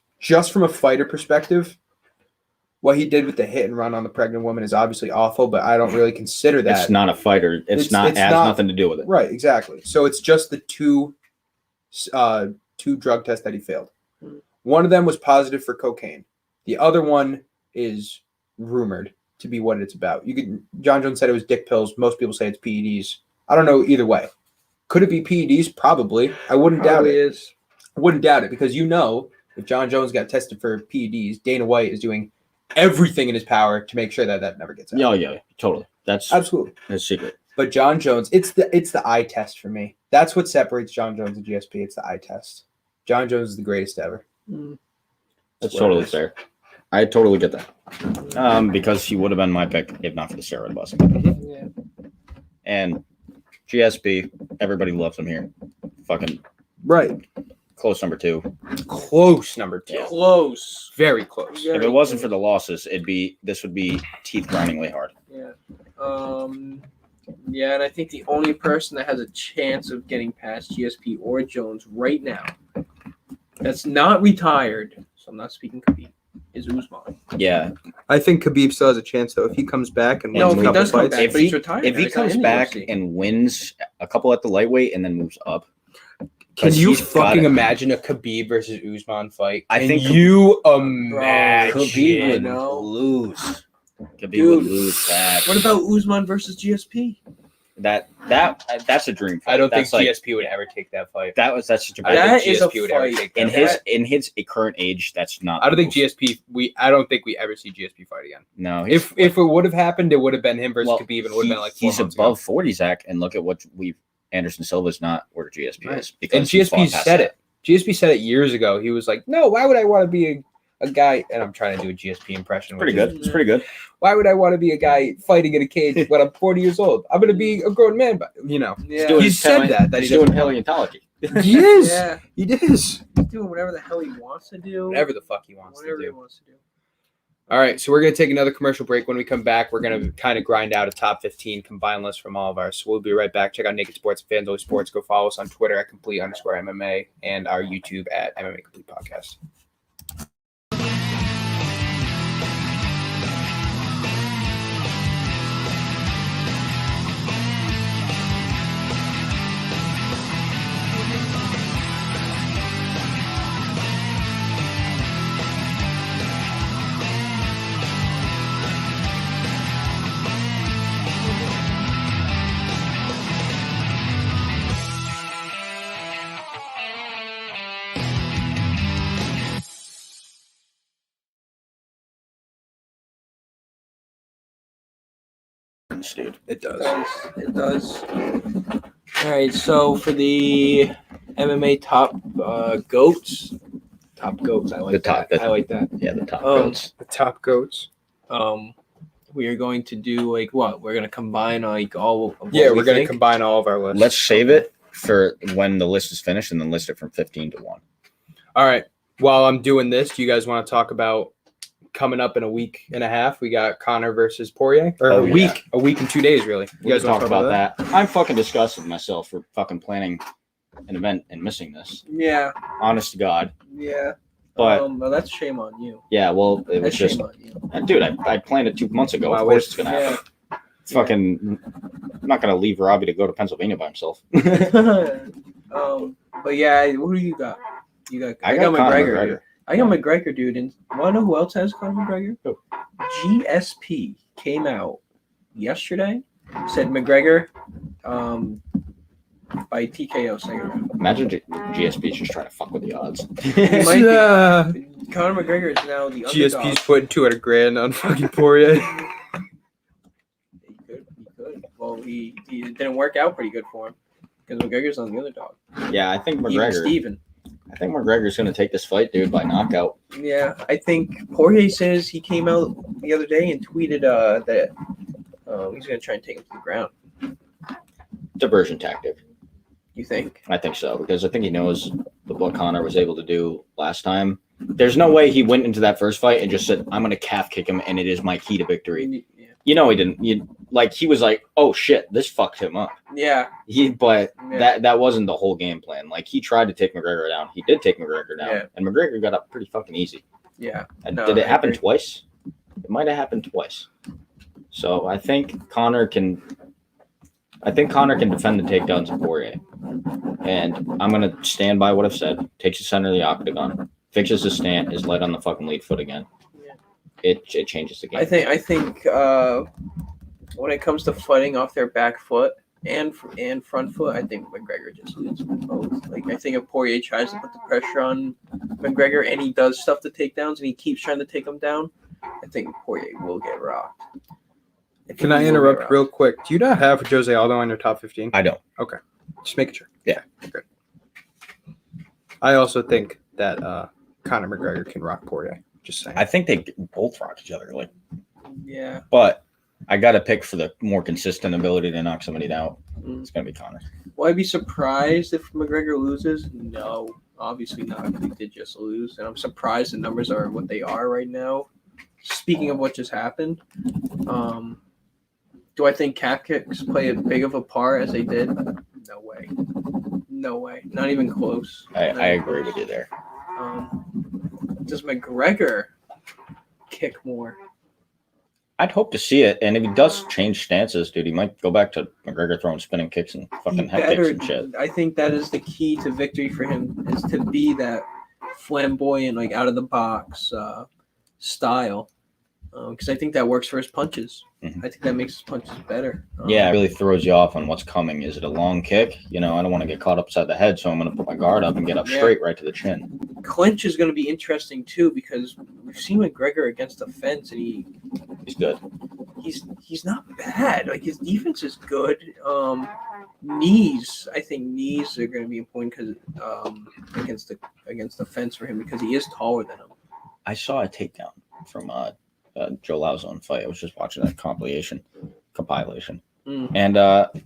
what he did with the hit and run on the pregnant woman is obviously awful, but I don't really consider that. It's not a fighter. It has nothing to do with it. Right, exactly. So it's just the two drug tests that he failed. One of them was positive for cocaine. The other one is rumored to be what it's about. John Jones said it was dick pills. Most people say it's PEDs. I don't know either way. Could it be PEDs? Probably. I wouldn't doubt it. I wouldn't doubt it because if John Jones got tested for PEDs, Dana White is doing everything in his power to make sure that never gets out. Yeah, totally. That's absolutely that's secret. But John Jones, it's the eye test for me. That's what separates John Jones and GSP. It's the eye test. John Jones is the greatest ever. That's totally fair. I totally get that. Because he would have been my pick if not for the steroid busting. Yeah. And GSP, everybody loves him here. Fucking right. Close number 2. Close number 2. Yeah. Close. Very close. If it wasn't for the losses, this would be teeth grindingly hard. Yeah. Yeah, and I think the only person that has a chance of getting past GSP or Jones right now that's not retired, so I'm not speaking Khabib, is Usman. Yeah. I think Khabib still has a chance though if he comes back and No, wins if a he couple does come fights. back, but he's retired. If now. he He's not comes in the back UFC. and wins a couple at the lightweight and then moves up, Can 'cause you he's fucking gotta- imagine a Khabib versus Usman fight? I Can think you Bro, imagine? Khabib would No. lose. Khabib Dude, would lose bad. What about Usman versus GSP? That's a dream fight. I don't think That's like, GSP would ever take that fight. that's such a I don't That think is a GSP would ever fight. take that in fight. his current age. That's not. I don't the think move. GSP. I don't think we ever see GSP fight again. No, If it would have happened, it would have been him versus well, Khabib, and it would have been like 4 he's months above ago. 40, Zach, and look at what Anderson Silva's not where GSP Right. is because And he fought GSP past said that. it. GSP said it years ago. He was like, "No, why would I want to be a guy?" And I'm trying to do a GSP impression. Pretty which good. is, It's pretty good. Why would I want to be a guy fighting in a cage when I'm 40 years old? I'm gonna be a grown man, but you know, Yeah. He said that he's he doing doesn't- paleontology. he is. Yeah. He is. He's doing whatever the hell he wants to do. Whatever the fuck he wants to Whatever he do. wants to do. All right, so we're gonna take another commercial break. When we come back, we're gonna kind of grind out a top 15 combined list from all of ours. So we'll be right back. Check out Naked Sports, Fans Only Sports. Go follow us on Twitter at @complete_MMA and our YouTube at MMA Complete Podcast. Dude. It does. It does. All right, so for the MMA top goats, I like The top- that. I like that. Yeah, the top Oh. goats. The top goats. We are going to do like what? We're gonna combine like all. Of what Yeah, we we're gonna think. combine all of our lists. Let's save it for when the list is finished and then list it from 15 to 1. All right. While I'm doing this, do you guys want to talk about coming up in a week and a half? We got Connor versus Poirier, or Oh, a week and 2 days, really. You You guys talk about that. I'm fucking disgusted with myself for fucking planning an event and missing this. Yeah, Honest to God. yeah. But Well, that's shame on you. yeah, well, it was That's just, shame on you. dude, I planned it 2 months ago. Wow, Of course it's gonna happen. Yeah. It's fucking. I'm not gonna leave Robbie to go to Pennsylvania by himself. But yeah, who do you got? You got. I got Conor McGregor. McGregor. I got McGregor, dude. And want to know who else has Conor McGregor? Who? GSP came out yesterday. Said McGregor, by TKO second round. Imagine GSP is just trying to fuck with the odds. He might Yeah. Conor McGregor is now the underdog. GSP's putting 200 grand on fucking Poirier. He could. Well, he didn't work out pretty good for him because McGregor's on the underdog. Yeah, I think Even McGregor. Steven. I think McGregor's gonna take this fight, dude, by knockout. Yeah, I think Poirier says he came out the other day and tweeted that he's going to try and take him to the ground. Diversion tactic. You think? I think so because I think he knows what Connor was able to do last time. There's no way he went into that first fight and just said, "I'm gonna calf kick him, and it is my key to victory." Yeah. You know he didn't. He was like, "Oh shit, this fucked him up." Yeah. But Yeah. that wasn't the whole game plan. Like he tried to take McGregor down. He did take McGregor down, Yeah. and McGregor got up pretty fucking easy. Yeah. And No, did it I happen agree. twice? It might have happened twice. So I think Connor can defend the takedowns of Poirier. And I'm gonna stand by what I've said. Takes the center of the octagon, fixes his stand, is light on the fucking lead foot again. Yeah. It changes the game. I think when it comes to fighting off their back foot and front foot, I think McGregor just loses both. Like I think if Poirier tries to put the pressure on McGregor and he does stuff to takedowns and he keeps trying to take him down, I think Poirier will get rocked. Can I interrupt real quick? Do you not have Jose Aldo on your top 15? I don't. Just making sure. Yeah. Good. I also think that Conor McGregor can rock Poirier. Just saying. I think they both rock each other. Yeah. But I got to pick for the more consistent ability to knock somebody out. Mm. It's gonna be Connor. Will I be surprised if McGregor loses? No, obviously not. He did just lose, and I'm surprised the numbers are what they are right now. Speaking of what just happened, do I think calf kicks play as big of a part as they did? No way. No way. Not even close. I agree with you there. Does McGregor kick more? I'd hope to see it. And if he does change stances, dude, he might go back to McGregor throwing spinning kicks and fucking head kicks and shit. I think that is the key to victory for him, is to be that flamboyant, like out of the box style. Because I think that works for his punches. Mhm. I think that makes his punches better. Yeah, it really throws you off on what's coming. Is it a long kick? I don't want to get caught upside the head, so I'm going to put my guard up and get up straight right to the chin. Clinch is going to be interesting too, because we've seen McGregor against the fence, and He's good. he's not bad. Like, his defense is good. Knees, I think knees are going to be important because against the fence for him, because he is taller than him. I saw a takedown from Joe Lauzon fight. I was just watching that compilation. And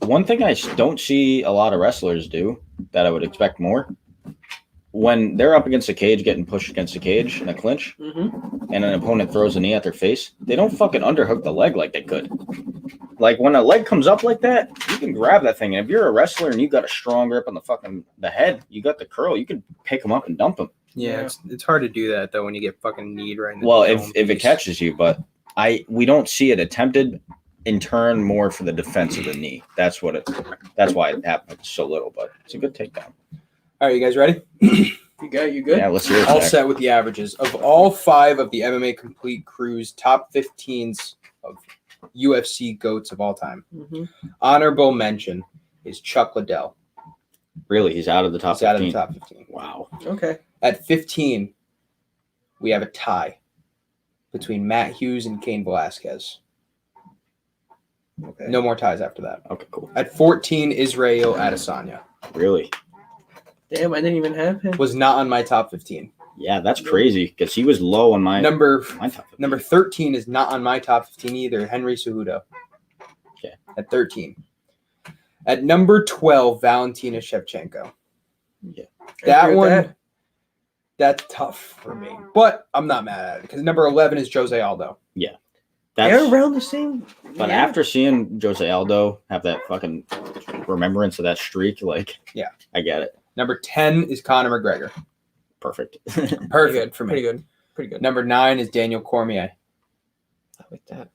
one thing I don't see a lot of wrestlers do that I would expect more, when they're up against the cage, getting pushed against the cage in a clinch, and an opponent throws a knee at their face, they don't fucking underhook the leg like they could. Like, when a leg comes up like that, you can grab that thing. And if you're a wrestler and you got a strong grip on the head, you got the curl, you can pick him up and dump him. Yeah, it's hard to do that though when you get fucking kneed right in the if it catches you, but we don't see it attempted. In turn, more for the defense of the knee. That's why it happens so little, but it's a good takedown. All right, you guys ready? You good? Yeah, let's hear it. All set with the averages. Of all 5 of the MMA Complete Crew's top 15s of UFC GOATs of all time, honorable mention is Chuck Liddell. Really? He's out of the top 15? Out of the top 15. Wow. Okay. At 15, we have a tie between Matt Hughes and Cain Velasquez. Okay. No more ties after that. Okay, cool. At 14, Israel Adesanya. Really? Damn, I didn't even have him. Was not on my top 15. Yeah, that's crazy because he was low on my top 15. Number 13 is not on my top 15 either. Henry Cejudo. Okay. At 13. At number 12, Valentina Shevchenko. Yeah. That one, that's tough for me. But I'm not mad at it because number 11 is Jose Aldo. Yeah. They're around the same. But after seeing Jose Aldo have that fucking remembrance of that streak, yeah, I get it. Number 10 is Conor McGregor. Perfect. Perfect for me. Pretty good. Number 9 is Daniel Cormier. I like that.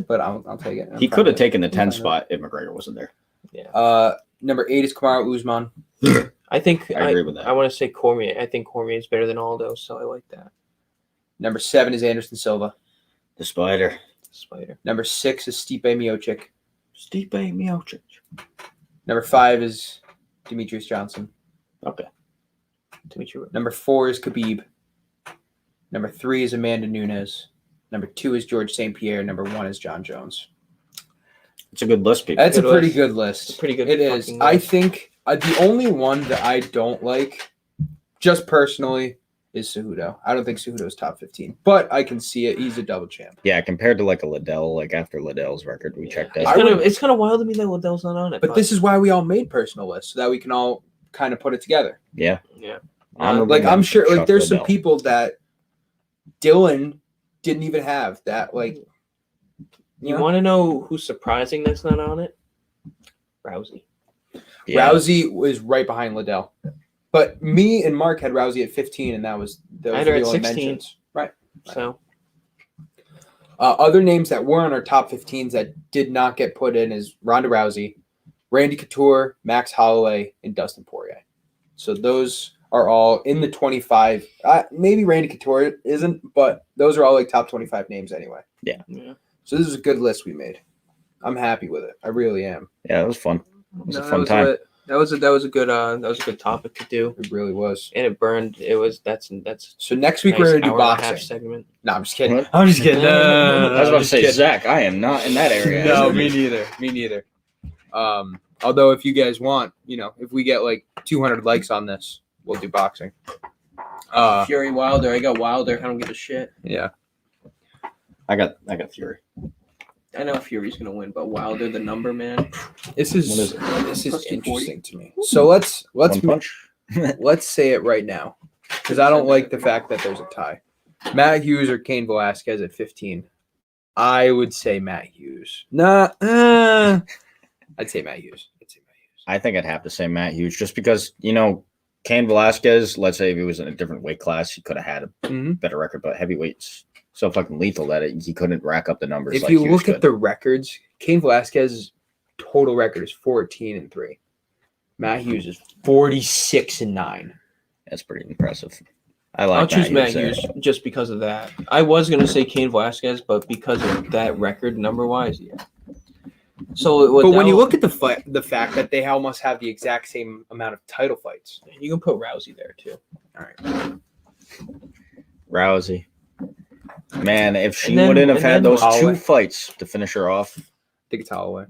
But I'll take it. He could have taken the 10 spot if McGregor wasn't there. Yeah. Number 8 is Kamaru Usman. I think I agree with that. I want to say Cormier. I think Cormier is better than Aldo, so I like that. Number 7 is Anderson Silva. The Spider. Number 6 is Stipe Miocic. Stipe Miocic. Number 5 is Demetrius Johnson. Okay. Number 4 is Khabib. Number 3 is Amanda Nunes. Number 2 is George St. Pierre. Number 1 is John Jones. It's a good list, people. That's a pretty good list. It's pretty good. It is. List. I think the only one that I don't like, just personally, is Cejudo. I don't think Cejudo's top 15, but I can see it. He's a double champ. Yeah, compared to a Liddell, after Liddell's record, we checked out. It's kind of wild to me that Liddell's not on it. But this is why we all made personal lists, so that we can all kind of put it together. Yeah. Yeah. I'm sure Chuck there's Liddell. some people that Dylan didn't even have that. You want to know who's surprising that's not on it? Rousey. Yeah. Rousey was right behind Liddell. But me and Mark had Rousey at 15, and that was I had her at 16. mentions. Right. So, other names that were on our top 15s that did not get put in is Ronda Rousey, Randy Couture, Max Holloway, and Dustin Poirier. So those are all in the 25. Maybe Randy Couture isn't, but those are all top 25 names anyway. Yeah. So this is a good list we made. I'm happy with it. I really am. Yeah, it was fun. It was a fun time. That was a good topic to do. It really was. And it burned. That's So next week we're gonna do boxing. Segment. No, I'm just kidding. What? I'm just kidding. No, I was about to say, Zach, I am not in that area. No, me neither. Although if you guys want, if we get 200 likes on this, we'll do boxing. Fury Wilder. I got Wilder. I don't give a shit. Yeah. I got Fury. I know Fury's gonna win, but Wilder, the number man. This is Plus interesting to me. So let's One punch. let's say it right now, because I don't like the fact that there's a tie. Matt Hughes or Cain Velasquez at 15. I would say Matt Hughes. I'd say Matt Hughes. I think I'd have to say Matt Hughes just because, Cain Velasquez, let's say if he was in a different weight class, he could have had a better record, but heavyweight's so fucking lethal that he couldn't rack up the numbers. If like you Hughes look at could. the records, Cain Velasquez's total record is 14-3. Matt Hughes is 46-9. That's pretty impressive. I like I'll choose Matt there. Hughes just because of that. I was gonna say Cain Velasquez, but because of that record number wise, yeah. So, But when you look at the fact that they almost have the exact same amount of title fights, you can put Rousey there too. all right. Rousey. Man, if she And then- wouldn't have and had then those Holloway. 2 fights to finish her off, I think it's Holloway.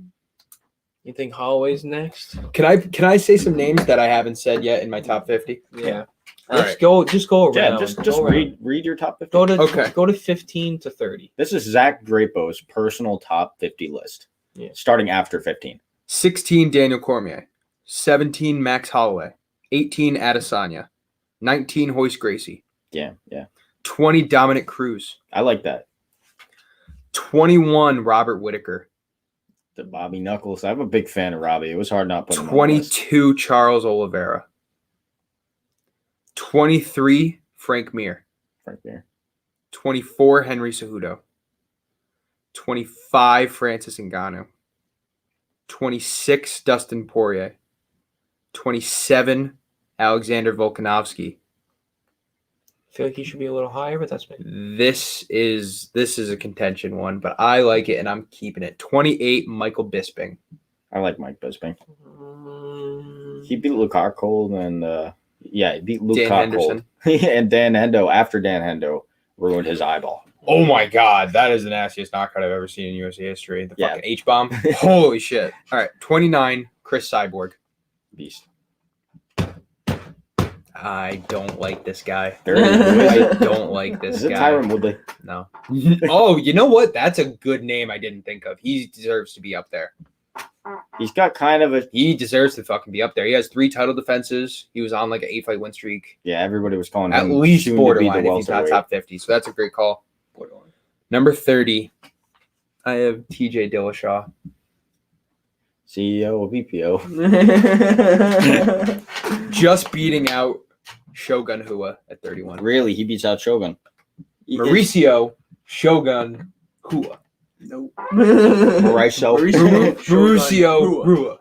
You think Holloway's next? Can I say some names that I haven't said yet in my top 50? Yeah. All Let's right. go. Just go around. yeah, just Go around. read your top 50. Go to Okay. Go to 15 to 30. This is Zach Drapo's personal top 50 list. Yeah. Starting after 15. 16, Daniel Cormier. 17, Max Holloway. 18, Adesanya. 19, Royce Gracie. Yeah. 20, Dominic Cruz. I like that. 21, Robert Whitaker. The Bobby Knuckles. I'm a big fan of Robbie. It was hard not putting him on the list. 22, Charles Oliveira. 23, Frank Mir. Right there. 24, Henry Cejudo. 25, Francis Ngannou. 26, Dustin Poirier. 27, Alexander Volkanovski. I feel like he should be a little higher, but that's me. This is a contention one, but I like it and I'm keeping it. 28, Michael Bisping. I like Mike Bisping. Mm, He beat Luke Rockhold and he beat Luke Dan Rockhold. And Dan Hendo, after Dan Hendo, ruined his eyeball. Oh my God, that is the nastiest knockout I've ever seen in UFC history. The Yeah. fucking H-bomb. Holy shit. All right, 29, Chris Cyborg. Beast. I don't like this guy. Very I good. don't like this Is it guy. Tyron Woodley? No. Oh, you know what? That's a good name I didn't think of. He deserves to be up there. He's got kind of a He deserves to fucking be up there. He has 3 title defenses. He was on like an 8-fight win streak. everybody was calling At him least soon to be borderline the if he's not welterweight. top 50. So that's a great call. Number 30, I have TJ Dillashaw. CEO of EPO. Just beating out Shogun Hua at 31. Really, he beats out Shogun. Mauricio Shogun Hua. Nope. Mauricio. Mauricio Hua.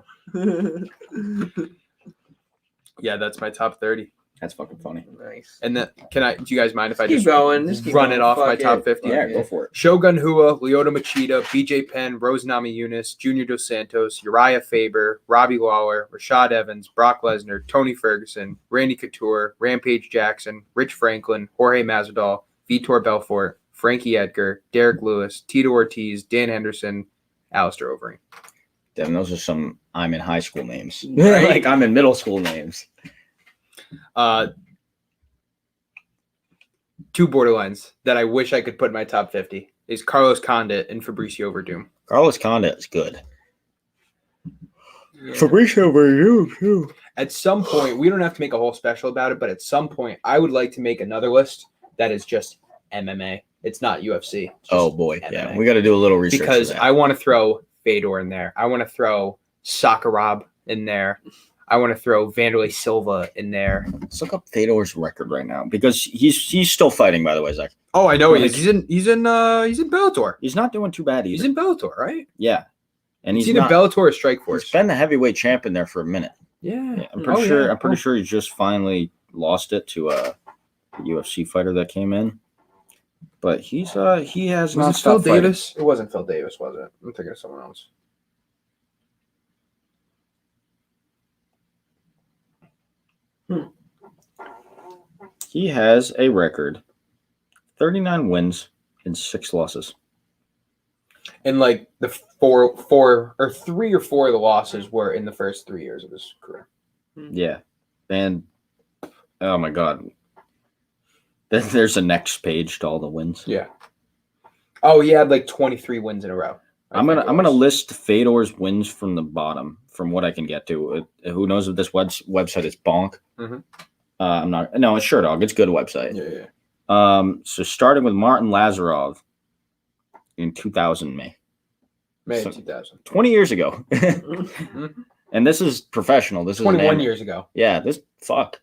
Yeah, that's my top 30. That's fucking funny. Nice. And then, do you guys mind if I Keep just going. Just keep run going. it off Fuck my it. top 50? Yeah, go for it. Shogun Hua, Lyoto Machida, BJ Penn, Rose Namajunas, Junior Dos Santos, Uriah Faber, Robbie Lawler, Rashad Evans, Brock Lesnar, Tony Ferguson, Randy Couture, Rampage Jackson, Rich Franklin, Jorge Masvidal, Vitor Belfort, Frankie Edgar, Derek Lewis, Tito Ortiz, Dan Henderson, Alistair Overeem. Devin, those are some I'm in high school names. Right. Like I'm in middle school names. 2 borderlines that I wish I could put in my top 50 is Carlos Condit and Fabricio Verdum. Carlos Condit is good. Yeah. Fabricio Verdum too. At some point, we don't have to make a whole special about it, but at some point, I would like to make another list that is just MMA. It's not UFC. It's just Oh boy, MMA. yeah, we got to do a little research Because for that. I want to throw Fedor in there. I want to throw Sakharov in there. I want to throw Vanderlei Silva in there. Let's look up Fedor's record right now because he's still fighting. By the way, Zach, Oh, I know he Like- is. He's in Bellator. he's not doing too bad either. He's in Bellator, right? Yeah, and He's he's either not, Bellator or Strikeforce. he's been the heavyweight champion there for a minute. Yeah. Yeah, I'm pretty Oh, sure. yeah. I'm pretty sure he just finally lost it to a UFC fighter that came in. But he has Was not it Phil stopped fighting. Davis? It wasn't Phil Davis, was it? I'm thinking of someone else. He has a record 39 wins and 6 losses. And like the 3 or 4 of the losses were in the first 3 years of his career. Yeah. And oh my god. Then there's a next page to all the wins. Yeah. Oh, he had like 23 wins in a row. I'm gonna list Fedor's wins from the bottom, from what I can get to. Who knows if this website is bonk? Mhm. I'm not. No, it's Sure Dog. It's a good website. Yeah. So starting with Martin Lazarov in 2000, May May So- 2000. 20 years ago, and this is professional. This is 21 an years ago. Yeah,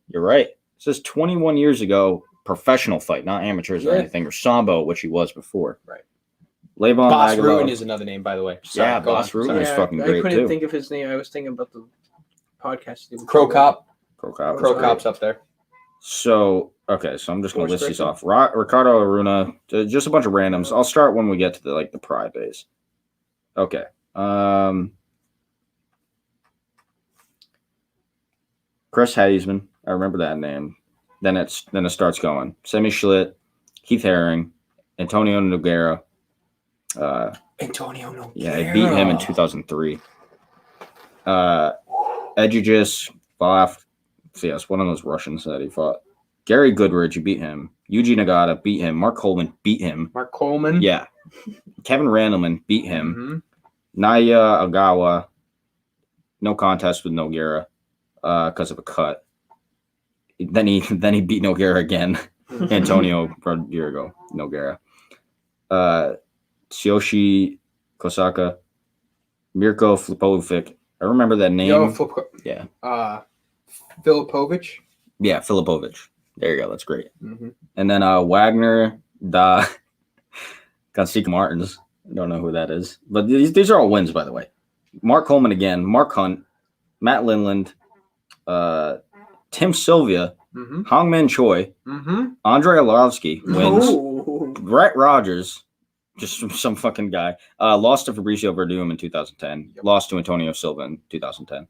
you're right. This is 21 years ago. professional fight, not amateurs or Yeah. anything, or Sambo, which he was before. Right. Levon Boss Lagalov. Ruin is another name, by the way. Sorry, Yeah, go Boss on. Ruin Sorry. is fucking great, I couldn't too. think of his name. I was thinking about the podcast. Crow Cop. Pro Cop. Crow Cop's up there. So, okay, so I'm just going to Force list these Griffin. off. Ricardo Aruna, just a bunch of randoms. I'll start when we get to the Pride days. Okay. Chris Hazeman. I remember that name. Then it starts going. Semi Schlitt, Keith Haring, Antonio Nogueira. Antonio Nogueira. Yeah, I beat him in 2003. Edugis fought. So yes, one of those Russians that he fought. Gary Goodridge, you beat him. Yuji Nagata beat him. Mark Coleman beat him. Mark Coleman. Yeah. Kevin Randleman beat him. Mhm. Naya Agawa, no contest with Nogueira because of a cut. Then he beat Nogueira again. Antonio Rodrigo Nogueira. Tsuyoshi Kosaka. Mirko Filipovic. I remember that name. Yeah. Filipovic. Yeah, Filipovic. There you go. That's great. Mm-hmm. And then Wagner da Gonsica Martins. I don't know who that is. But these are all wins, by the way. Mark Coleman again. Mark Hunt. Matt Linland. Tim Sylvia. Mm-hmm. Hongman Choi. Mm-hmm. Andrei Arlovsky wins. Oh. Brett Rogers. Just some fucking guy. Lost to Fabricio Verdum in 2010. Yep. Lost to Antonio Silva in 2010.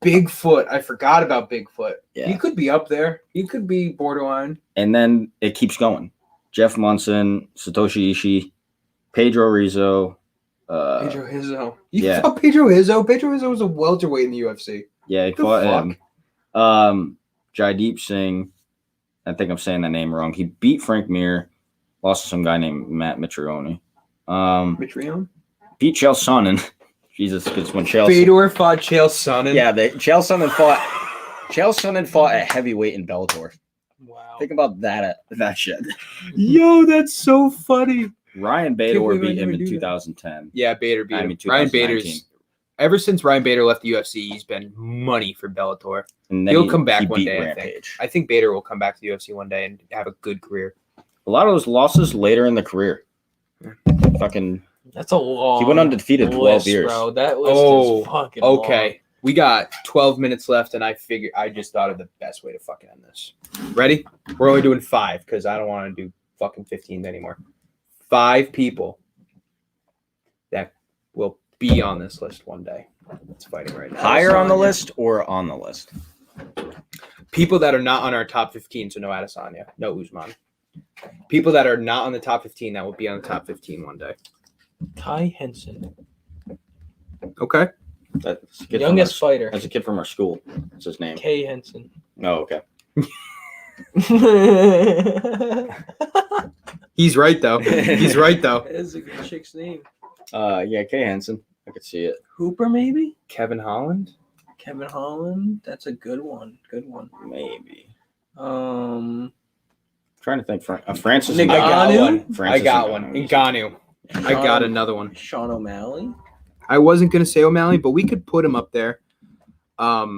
Bigfoot. I forgot about Bigfoot. Yeah. He could be up there. He could be borderline. And then it keeps going. Jeff Munson, Satoshi Ishii, Pedro Rizzo. Pedro Hizzo. You yeah. fought Pedro Hizzo? Pedro Hizzo was a welterweight in the UFC. Yeah, he The fought fuck? him. Jaideep Singh. I think I'm saying that name wrong. He beat Frank Mir. Lost to some guy named Matt Mitrione. Mitrione? Beat Chael Sonnen. Jesus, because when Chael Fedor fought Chael Sonnen. Yeah, Chael Sonnen fought at heavyweight in Bellator. Wow. Think about that shit. Yo, that's so funny. Ryan Can't Bader believe I beat him never in knew that. 2010. Yeah, Bader beat I him. mean, Ryan 2019. Bader's ever since Ryan Bader left the UFC, he's been money for Bellator. And then He'll come back he one beat day. Rampage. I think Bader will come back to the UFC one day and have a good career. A lot of those losses later in the career. Fucking. That's a long. He went undefeated 12 list, years. bro. That list is fucking Okay. We got 12 minutes left, and I just thought of the best way to fucking end this. Ready? We're only doing 5 because I don't want to do fucking 15 anymore. 5 people that will be on this list one day. That's fighting right now. Higher on the list or on the list? People that are not on our top 15, so no Adesanya, no Usman. People that are not on the top 15 that will be on the top 15 one day. Kai Henson, Okay. That's a kid youngest from our, fighter. That's a kid from our school. That's his name. Kay Henson. Oh, okay. He's right, though. He's right, though. That is a good chick's name. Yeah, Kay Hansen. I could see it. Hooper, maybe? Kevin Holland? Kevin Holland. That's a good one. Good one. Maybe. Um, trying to think. Francis. Nick I got Ngannou? one. Francis I got Ngannou. one. Ngannou. I got another one. Sean O'Malley. I wasn't going to say O'Malley, but we could put him up there. Jiri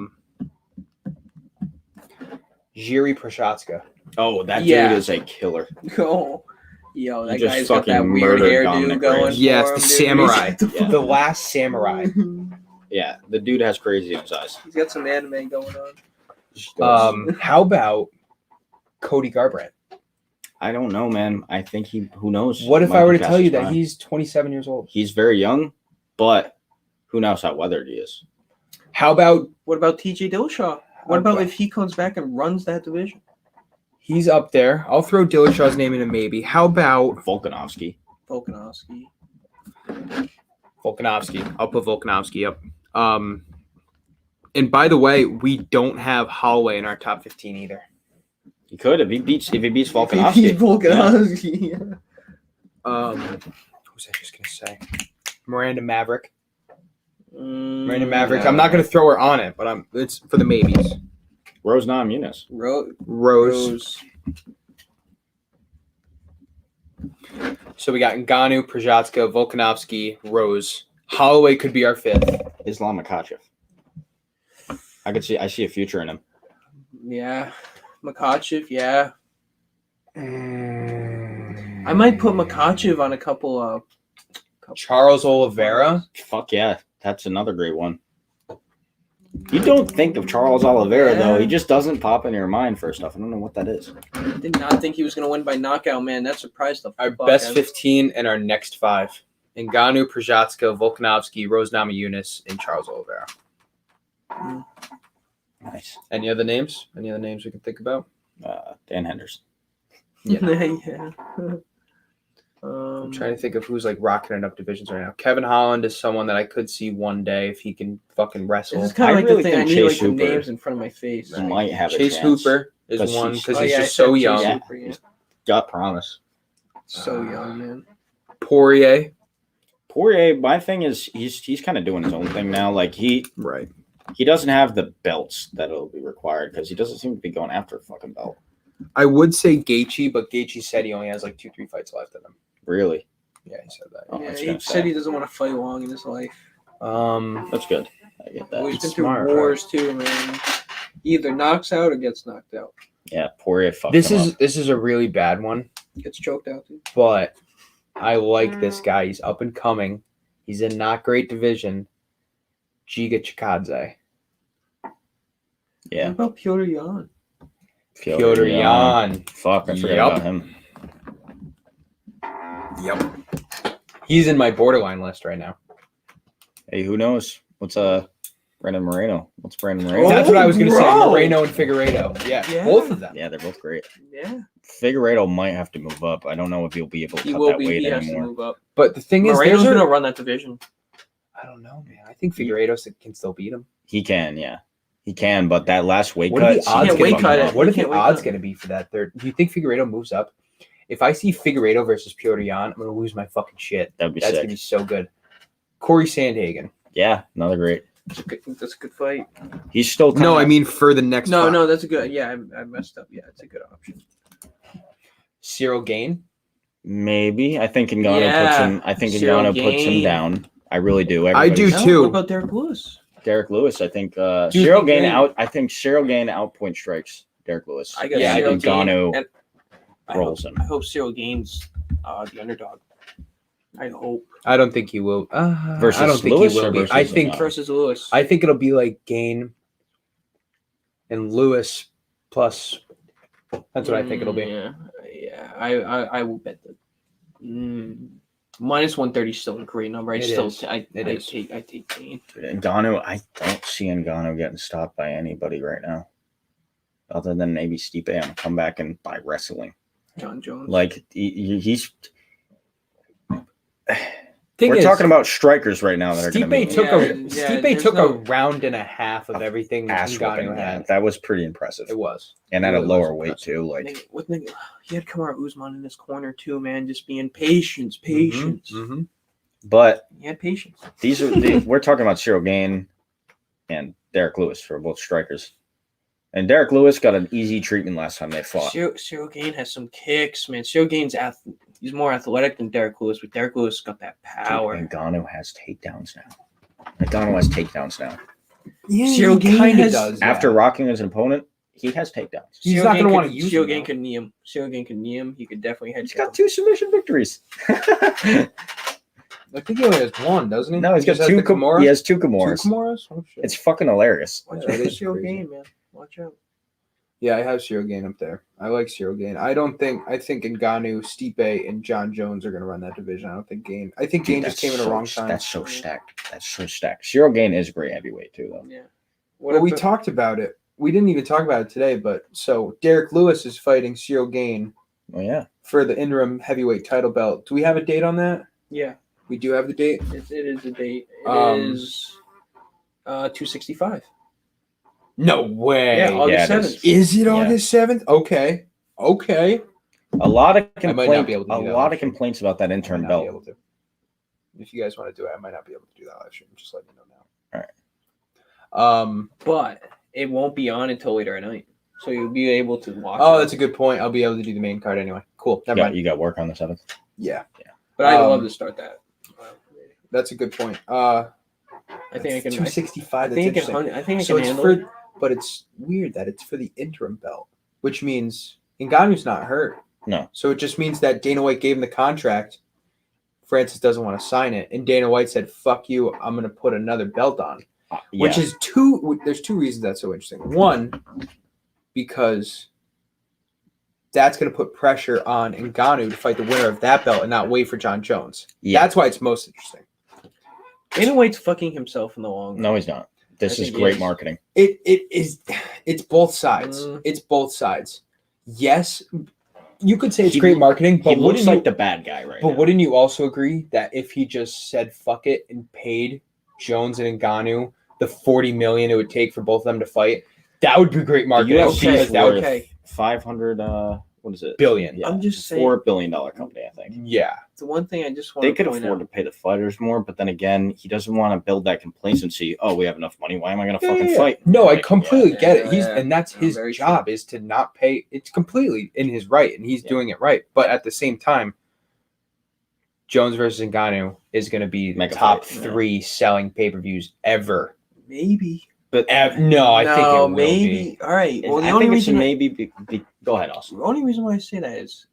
Prochazka. Oh, that Yeah. dude is a killer. Oh, yo, that He just guy's got that fucking weird murdered hairdo Dominic going. Reyes. Yes, for the him, dude. samurai. Yeah. The last samurai. Yeah, the dude has crazy in his eyes. He's got some anime going on. How about Cody Garbrandt? I don't know, man. I think who knows? What if Might I were be to past tell you his that prime. he's 27 years old? He's very young, but who knows how weathered he is? How about What about TJ Dillashaw? What about Okay. if he comes back and runs that division? he's up there? I'll throw Dillashaw's name in a maybe. How about Volkanovski. Volkanovski. Volkanovski? I'll put Volkanovski up. And by the way, we don't have Holloway in our top 15 either. He could if he beats He's Volkanovski. Volkanovski. Yeah. What was I just gonna say? Miranda Maverick. Miranda Mm, Maverick. yeah. I'm not gonna throw her on it, but it's for the maybes. Rose Namajunas. Rose. So we got Ngannou, Prochazka, Volkanovski, Rose. Holloway could be our 5th. Islam Makhachev. I see a future in him. Yeah. Makachev, yeah. I might put Makachev on a couple. Charles Oliveira. Fuck yeah, that's another great one. You don't think of Charles Oliveira though. He just doesn't pop into your mind first off. I don't know what that is. I did not think he was going to win by knockout, man. That surprised the Our fuck best out of 15 and our next 5. Ngannou, Prochazka, Volkanovski, Rose Namajunas, and Charles Oliveira. Nice. Any other names? Any other names we can think about? Dan Henderson. Yeah. yeah. I'm trying to think of who's like rocking it up divisions right now. Kevin Holland is someone that I could see one day if he can fucking wrestle. This is kind of I like really the thing. I think need Chase like the Hooper names in front of my face. He might have a Chase chance. Hooper is 'Cause one he's- because Oh, he's yeah, just I so said Chase young. Yeah. Hooper, yeah. He's got promise. So young, man. Poirier. Poirier, my thing is he's kind of doing his own thing now. Like he doesn't have the belts that'll be required because he doesn't seem to be going after a fucking belt. I would say Gaethje, but Gaethje said he only has like 2-3 fights left in him. Really? Yeah, he said that. Oh, Yeah, that's he kinda said sad. he doesn't want to fight long in his life. That's good. I get Well, he's that. been smart, through wars too, man. He either knocks out or gets knocked out. Yeah, Poirier fucked This him is up. this is a really bad one, Gets choked out too. but I like this guy. He's up and coming. He's in not great division. Giga Chikadze. Yeah. What about Piotr Jan? Piotr Jan. Fuck, I forgot Yup. about him. Yep. He's in my borderline list right now. Hey, who knows? What's Brandon Moreno? What's Brandon Moreno? That's what I was going to say. bro. Moreno and Figueiredo. Yeah, Yeah. both of them. Yeah, they're both great. Yeah, Figueiredo might have to move up. I don't know if he'll be able to he cut will that be. weight He has to anymore. move up. But the thing is, Moreno's those going to are, run that division. I don't know, man. I think Figueiredo can still beat him. He can, yeah. He can, but that last weight What are cut. the odds can't going weight cut to it. be? What are He the can't weight odds cut. going to be for that third? Do you think Figueiredo moves up? If I see Figueiredo versus Piotr Jan, I'm going to lose my fucking shit. That'd be That's going sick. to be so good. Corey Sandhagen. Yeah, another great. That's a good fight. He's still kinda, No, I mean for the next fight. No, that's a good. Yeah, I messed up. Yeah, it's a good option. Cyril Gain. maybe. I think Ngannou Yeah, puts him. I think Cyril Ngannou puts him Gane. down. I really do. I do Everybody's- too. What about Derek Lewis? Derek Lewis. I think you Cyril think Gane they- out. I think Cyril Gane outpoint strikes Derek Lewis. I got Yeah, I Cyril think Gane, Ngannou and I rolls hope, him. I hope Cyril Gane's the underdog. I hope I don't think he will. Versus I don't think Lewis he will or be. versus I think Ngannou? versus Lewis. I think it'll be like Gain and Lewis plus. That's what I think it'll be. Yeah. I will bet that. Minus 130 is still a great number. I It still is. I It is. take Gane. Ngannou. I don't see Ngannou getting stopped by anybody right now, other than maybe Stipe on a comeback and by wrestling. John Jones. Like he's. Thing We're is, talking about strikers right now that are going to Stipe be took a Yeah, Stipe there's took no- a round and a half of everything ass whooping. Ngannou Yeah, had. that was pretty impressive, It was. and at It a really lower was weight impressive. too. Like He had Kamaru Usman in his corner too, man. Just being patience. Mhm. but He had patience. we're talking about Cyril Gane and Derek Lewis for both strikers, and Derek Lewis got an easy treatment last time they fought. Cyril Gane has some kicks, man. Cyril Gane's he's more athletic than Derek Lewis, but Derek Lewis got that power. Ngannou has takedowns now. Ngannou has takedowns now. Yeah, Cyril Gane kinda has- does. yeah. After rocking his opponent, he has takedowns. He's Cyril not Gane gonna wanna could- use Cyril him, Gane though. could knee him. Cyril Gane could knee him. He could definitely head He's kick got him. 2 submission victories. I think he only has one, doesn't he? No, he's got Just has 2 the Kimura? He has 2 Two Kimuras. Kimuras? Oh, shit. It's fucking hilarious. Watch Yeah, out it for is Cyril crazy. Gane, man. Watch out. Yeah, I have Cyril Gane up there. I like Cyril Gane. I think Ngannou, Stipe, and John Jones are going to run that division. I don't think Gane. I think Gane just came in the wrong time. That's so stacked. That's so stacked. Cyril Gane is great heavyweight too, though. Yeah. Well, we talked about it. We didn't even talk about it today, but so Derek Lewis is fighting Cyril Gane Oh yeah. for the interim heavyweight title belt. Do we have a date on that? Yeah, We do have the date. it is a date. It Um, is 265. No way. Yeah, August Yeah, it 7th. Is it Yeah. August 7th? Okay. Okay. A lot of I might not be able complaints. to do A that lot live of stream. complaints about that I interim might not be belt. able to. If you guys want to do it, I might not be able to do that live stream. Just let me know now. All right. But it won't be on until later at night. So you'll be able to watch Oh, it. that's a good point. I'll be able to do the main card anyway. Cool. Never mind. You got work on the 7th. Yeah, But I'd um, love to start that. that's a good point. I think I can. 265. I think I That's can. interesting. I think I So can it's handle for, it. but it's weird that it's for the interim belt, which means Ngannou's not hurt. No. So it just means that Dana White gave him the contract. Francis doesn't want to sign it, and Dana White said, "Fuck you, I'm going to put another belt on." Which is there's two reasons that's so interesting. One, because that's going to put pressure on Ngannou to fight the winner of that belt and not wait for John Jones. Yeah. That's why it's most interesting. Dana White's fucking himself in the long run. No, he's not. This is think great he is. marketing. It's both sides. It's both sides. Yes, you could say it's He- great marketing, but He looks wouldn't like you, the bad guy right but now. wouldn't you also agree that if he just said fuck it and paid Jones and Ngannou the $40 million it would take for both of them to fight, that would be great The marketing. UFC because is that would worth okay. 500. What is it? billion. Yeah, I'm just $4 saying. billion company. I think Yeah. The one thing I just want they to could point afford out. to pay the fighters more, but then again, he doesn't want to build that complacency. Oh, we have enough money. Why am I going to fucking fight? No, I Like, completely yeah, get it. yeah, And that's yeah, his very job is to not pay. It's completely in his right, and he's Yeah. doing it right. But at the same time, Jones versus Ngannou is going to be the Mega top fight, 3 selling pay-per-views ever. Maybe. But No, I think it will maybe. be. All right. Well, the I only think it's reason maybe. Go ahead, Austin. the only reason why I say that is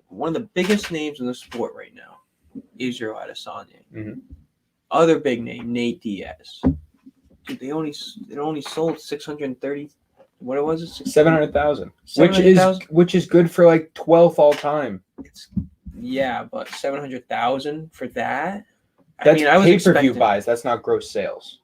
one of the biggest names in the sport right now is your Adesanya. Mhm. Other big name, Nate Diaz. Dude, it only sold 630. What was it? 700,000, 700,000? which is good for like 12th all time. Yeah, but 700,000 for that. That's I was pay-per-view expecting. buys. That's not gross sales.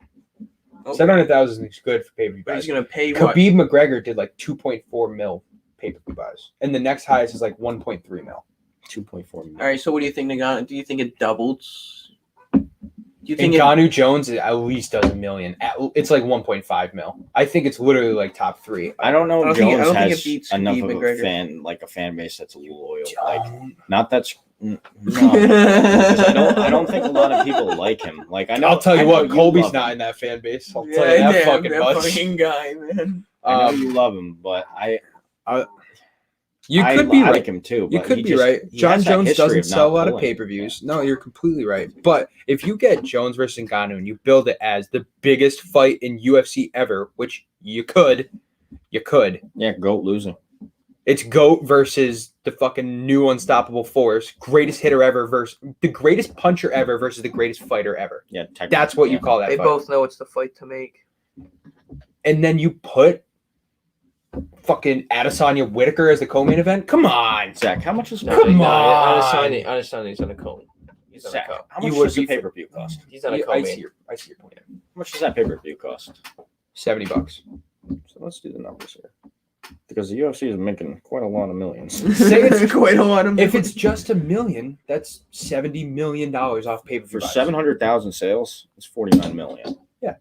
Okay, 700,000 is good for pay-per-view but buys. he's gonna pay what? Khabib McGregor did like 2.4 mil pay-per-view buys, and the next highest is like 1.3 mil. 2.4 million. All right. So what do you think, Nagano? Do you think it doubled? Do you think Ngannou Jones at least does $1 million. It's like 1.5 mil. I think it's literally like top 3. I don't know I if don't think- I Jones don't think it has beats enough Khabib of McGregor. a fan base that's loyal. Like, not that's no. 'Cause I don't think a lot of people like him. Like, I know. I'll tell I you know what, Colby's love not him. in that fan base. I'll Yeah, tell you that damn, fucking that much. fucking guy, man. I know you love him, but You I could be like right. him too. You but could he be just- right. he John has that Jones history doesn't of not sell a lot of pulling. pay-per-views. No, you're completely right. But if you get Jones versus Ngannou and you build it as the biggest fight in UFC ever, which you could. Yeah, GOAT losing. It's GOAT versus the fucking new unstoppable force, greatest hitter ever versus the greatest puncher ever versus the greatest fighter ever. Yeah, technically, That's what yeah. you call that They fight. both know it's the fight to make. And then you put fucking Adesanya Whitaker as the co-main event? Come on. Zach, how much is Come on. Adesanya's on a cone. He's on a Zach, cone. how You much would does the be- pay per view cost? He's on a I co-main. see your point. How much does that pay per view cost? $70. So let's do the numbers here, because the UFC is making quite a lot of millions. Say it's quite a lot of If it's just $1 million, that's $70 million off pay-per-view. For buys. 700,000 sales, it's 49 million. Yeah.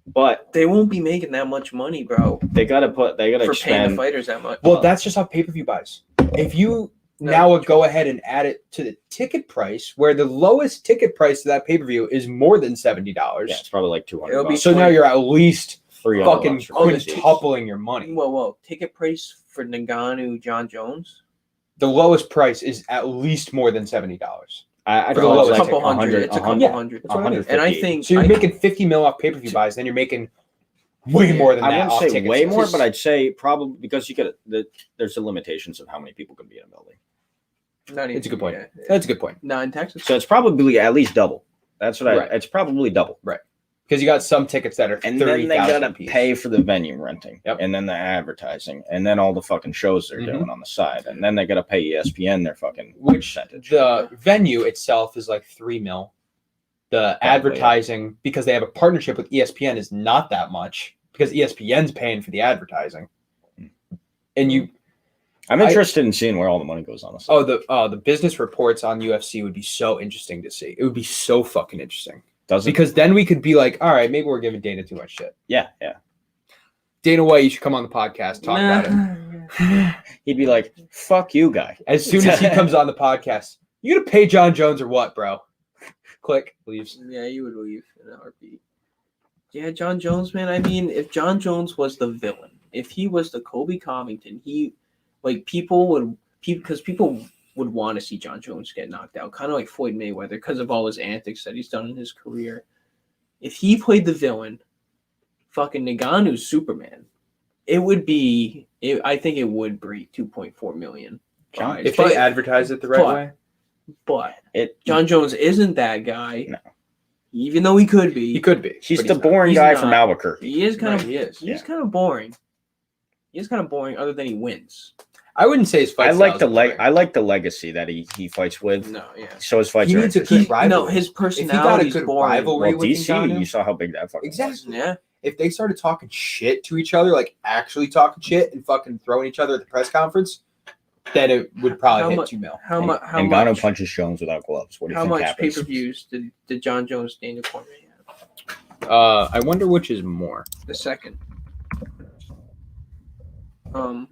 But they won't be making that much money, bro, they gotta for paying the expand. fighters that much. Well, that's just off pay-per-view buys. If you No, now would go ahead and add it to the ticket price, where the lowest ticket price to that pay-per-view is more than $70. Yeah, it's probably like 200. It'll be bucks. So now you're at least 300 fucking bucks for both seats. quintupling your money. Whoa. Ticket price for Ngannou, John Jones? The lowest price is at least more than $70. I For the feel lowest. it's a like couple hundred. 100, It's a couple 100, hundred. That's what I mean. 150. And I think So you're making 50 mil off pay-per-view buys, then you're making way more than I that. wouldn't off say ticket way sales. more, but I'd say probably because you get there's the limitations of how many people can be in a building. not even, It's a good point. yeah. That's a good point. Not in Texas. So it's probably at least double. That's what Right. It's probably double. Because you got some tickets that are And then they 30,000 gotta apiece. pay for the venue renting, Yep. and then the advertising, and then all the fucking shows they're Mhm. doing on the side, and then they gotta pay ESPN their fucking Which percentage. the venue itself is like 3 mil. The advertising, because they have a partnership with ESPN, is not that much because ESPN's paying for the advertising. And you, I'm interested in seeing where all the money goes on the side. the business reports on UFC would be so interesting to see. It would be so fucking interesting Does it? because then we could be like, all right, maybe we're giving Dana too much shit. Yeah. Dana White, you should come on the podcast, talk about it. He'd be like, "Fuck you, guy." As soon as he comes on the podcast, you gonna pay John Jones or what, bro? Click, leaves. Yeah, you would leave in a heartbeat. Yeah, John Jones, man. I mean, if John Jones was the villain, if he was the Kobe Covington, people would want to see John Jones get knocked out, kind of like Floyd Mayweather, because of all his antics that he's done in his career. If he played the villain, fucking Ngannou's Superman, it would be. I think it would break 2.4 million. John, If they advertise it the right way. But John Jones isn't that guy. No. Even though he could be. He could be. He's but the not. boring He's guy not. from Albuquerque. He is kind Right, of. he is. He's kind of boring. He's kind of boring, other than he wins. I wouldn't say his fight. I like I like the legacy that he fights with. No, yeah. So his fights He are needs a interesting. good rivalry. No, his If he got a personality is good boring. rivalry Well, with DC, Ngannou, you saw how big that fucking exactly. Yeah. If they started talking shit to each other, like actually talking shit and fucking throwing each other at the press conference, then it would probably hit 2 mil. How much? How Ngannou much? punches Jones without gloves. What do you How think much happens? pay-per-views did John Jones Daniel Cormier have? I wonder which is more. The second. So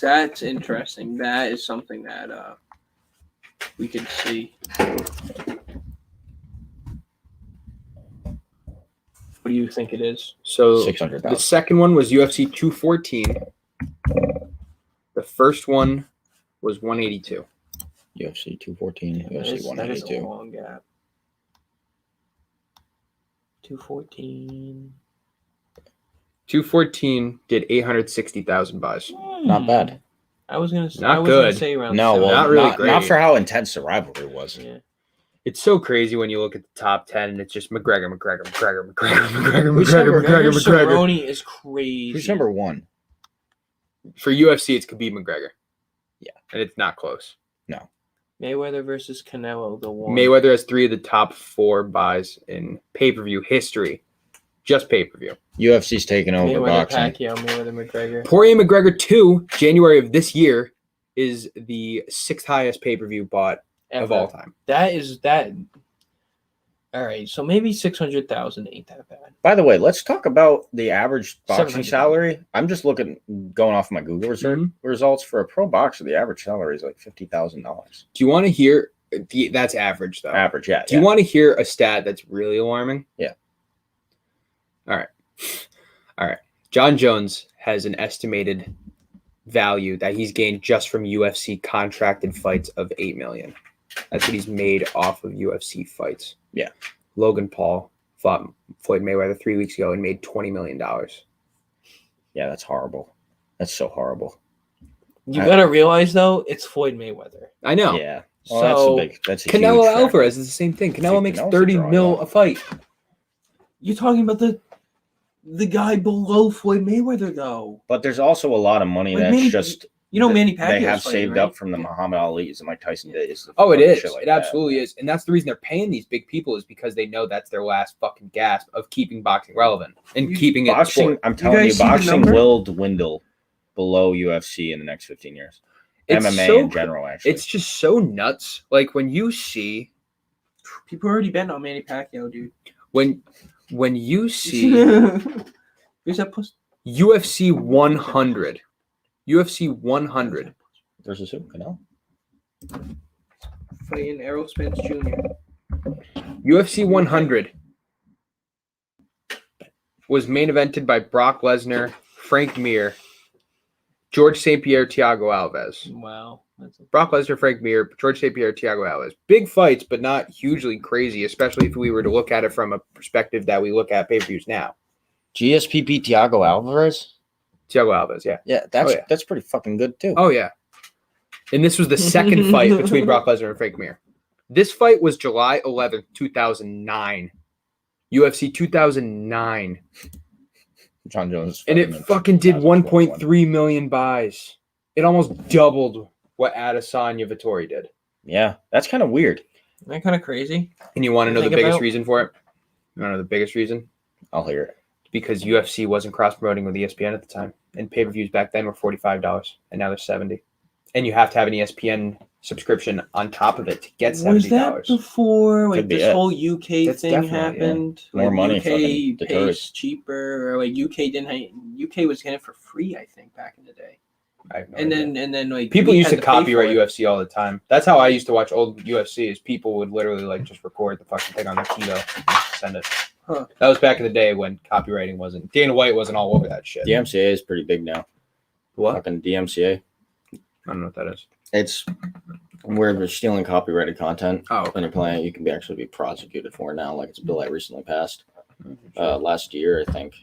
that's interesting. That is something that we could see. What do you think it is? So 600,000. the second one was UFC 214. The first one was 182. UFC 214, That UFC is a 182. long gap. 214. 214 did 860,000 buys. Not bad. I was gonna say. Not I was gonna good. say around. No, seven. well, Not really not great. for how intense the rivalry was. Yeah. It's so crazy when you look at the top 10 and it's just McGregor. Who's number- Cerrone is crazy. Who's number one? For UFC, it's Khabib McGregor. Yeah. And it's not close. Mayweather versus Canelo, the one. Mayweather has 3 of the top 4 buys in pay-per-view history. Just pay-per-view. UFC's taking over Mayweather boxing. Pacquiao, Mayweather McGregor. Poirier McGregor 2, January of this year, is the 6th highest pay-per-view bought of all time. That is that. All right, so maybe 600,000 ain't that bad. By the way, let's talk about the average boxing 700,000. salary. I'm just going off my Google results for a pro boxer. The average salary is like $50,000. Do you want to hear? That's average, though. Average, yeah. Do you want to hear a stat that's really alarming? Yeah. All right. John Jones has an estimated value that he's gained just from UFC contracted fights of $8 million. That's what he's made off of UFC fights. Yeah. Logan Paul fought Floyd Mayweather 3 weeks ago and made $20 million. Yeah, that's horrible. That's so horrible. You gotta realize though, it's Floyd Mayweather. I know. Yeah. Well, So that's a Canelo huge factor. Alvarez is the same thing. Canelo Dude, makes Canelo's 30 a draw, mil yeah. a fight. you're talking about the guy below Floyd Mayweather though. But there's also a lot of money Like that's Manny- just You know Manny Pacquiao. they have saved up from the Muhammad Ali's and Mike Tyson days. Oh, it Fucking is. shit like It that. absolutely is. And that's the reason they're paying these big people is because they know that's their last fucking gasp of keeping boxing relevant and keeping it Boxing, sport. I'm telling you, guys see the boxing number? will dwindle below UFC in the next 15 years. It's MMA so in general, actually. It's just so nuts. Like when you see People already bet on Manny Pacquiao, dude. when you see Who's that puss? UFC 100. UFC 100. versus who? Canelo? Fighting Errol Spence Jr. UFC 100 was main evented by Brock Lesnar, Frank Mir, George St. Pierre, Thiago Alves. Wow. That's Brock Lesnar, Frank Mir, George St. Pierre, Thiago Alves. Big fights, but not hugely crazy, especially if we were to look at it from a perspective that we look at pay-per-views now. GSPP Thiago Alvarez? Thiago Alves, yeah. Yeah, that's pretty fucking good too. Oh, yeah. And this was the second fight between Brock Lesnar and Frank Mir. This fight was July 11th, 2009. UFC 2009. John Jones. And it fucking did 1.3 million buys. It almost doubled what Adesanya Vettori did. Yeah, that's kind of weird. Isn't that kind of crazy? And you want to know the Think biggest about- reason for it? You want to know the biggest reason? I'll hear it. Because UFC wasn't cross-promoting with ESPN at the time. And pay-per-views back then were $45. And now they're $70. And you have to have an ESPN subscription on top of it to get $70. Was that before like Could be this it. whole UK That's thing definitely, yeah. happened? More Like, money UK fucking deters. pays cheaper, or like UK was getting it for free, I think, back in the day. I have no And idea. then like People we used had to pay copyright for it. UFC all the time. That's how I used to watch old UFC. Is people would literally like just record the fucking thing on their Kito and send it. Huh. That was back in the day when copywriting wasn't. Dana White wasn't all over that shit. DMCA is pretty big now. What? Fucking DMCA. I don't know what that is. It's where they're stealing copyrighted content. Oh, When you're playing it, you can actually be prosecuted for it now. Like it's a bill that recently passed last year, I think.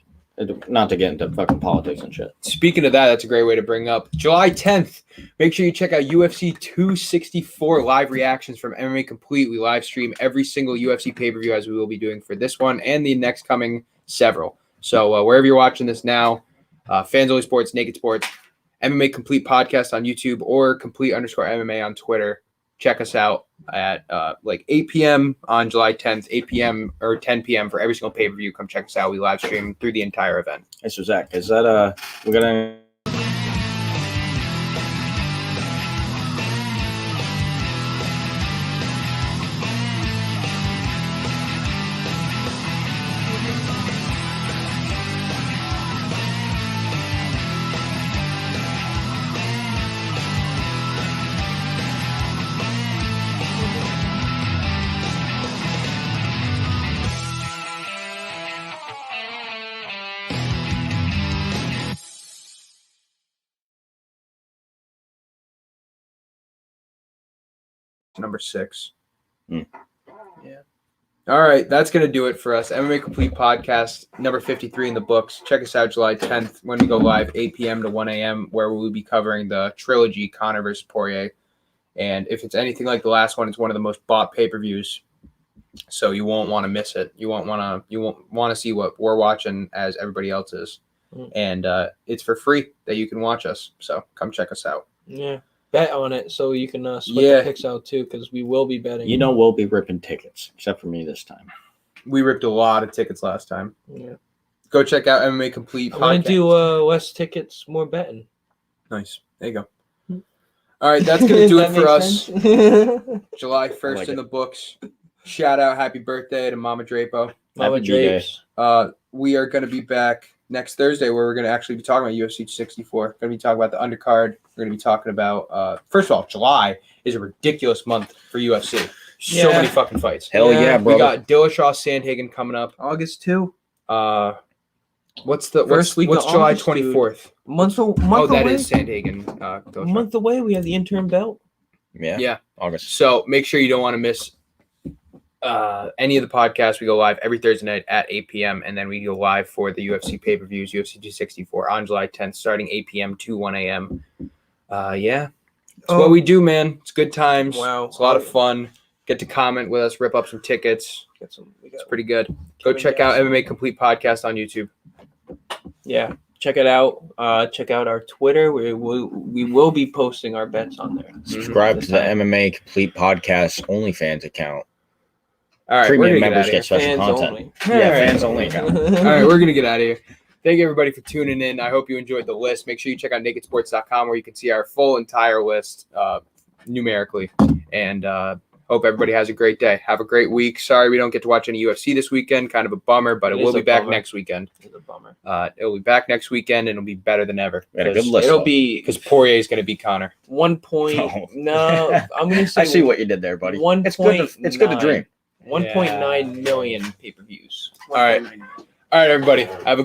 Not to get into fucking politics and shit. Speaking of that, that's a great way to bring up July 10th. Make sure you check out UFC 264 live reactions from MMA Complete. We live stream every single UFC pay-per-view as we will be doing for this one and the next coming several. So wherever you're watching this now, Fans Only Sports, Naked Sports, MMA Complete podcast on YouTube or complete_MMA on Twitter. Check us out at 8 p.m. on July 10th, 8 p.m. or 10 p.m. for every single pay-per-view. Come check us out. We live stream through the entire event. Hey, so Zach, is that we're gonna Number 6. Hmm. Yeah. All right, that's going to do it for us. MMA Complete podcast, number 53 in the books. Check us out July 10th when we go live, 8 p.m. to 1 a.m., where we will be covering the trilogy Conor versus Poirier. And if it's anything like the last one, it's one of the most bought pay-per-views. So you won't want to miss it. You won't want to see what we're watching as everybody else is. And it's for free that you can watch us. So come check us out. Yeah. Bet on it so you can split the picks out too, because we will be betting. You know we'll be ripping tickets, except for me this time. We ripped a lot of tickets last time. Yeah. Go check out MMA Complete podcast. I want to do less tickets, more betting. Nice. There you go. All right, that's going to do it for us. July 1st like in it. the books. Shout out, happy birthday to Mama Drapo. Mama Happy B-Day. Drapes. We are going to be back next Thursday where we're going to actually be talking about UFC 264. Going to be talking about the undercard. We're going to be talking about, first of all, July is a ridiculous month for UFC. So Yeah. many fucking fights. Hell yeah, We brother. got Dillashaw Sandhagen coming up. August 2. What's First week what's of July August, dude. 24th? Month Oh, that away. is Sandhagen. Dillashaw. Month away. We have the interim belt. Yeah. August. So make sure you don't want to miss any of the podcasts. We go live every Thursday night at 8 p.m. And then we go live for the UFC pay-per-views, UFC 264 on July 10th, starting 8 p.m. to 1 a.m. Yeah. It's what we do, man. It's good times. Wow. It's a lot of fun. Get to comment with us, rip up some tickets. It's pretty good. Go check out MMA Complete Podcast on YouTube. Yeah. Check it out. Check out our Twitter. We will be posting our bets on there. Subscribe This to the time. MMA Complete Podcast OnlyFans account. All right, we're Premium gonna members get get special Fans content. only. Yeah, All right. fans only account. All right, we're going to get out of here. Thank you, everybody, for tuning in. I hope you enjoyed the list. Make sure you check out nakedsports.com where you can see our full entire list numerically. And hope everybody has a great day. Have a great week. Sorry we don't get to watch any UFC this weekend. Kind of a bummer, but it It will is be a back bummer. next weekend. It's a bummer. It'll be back next weekend, and it'll be better than ever. We had a good list. It'll though. be Because Poirier is going to beat Connor. 1 point. Oh. No, I'm gonna say I see what you did there, buddy. 1.9. It's good to dream. 1.9 million pay-per-views. All right. All right, everybody. Have a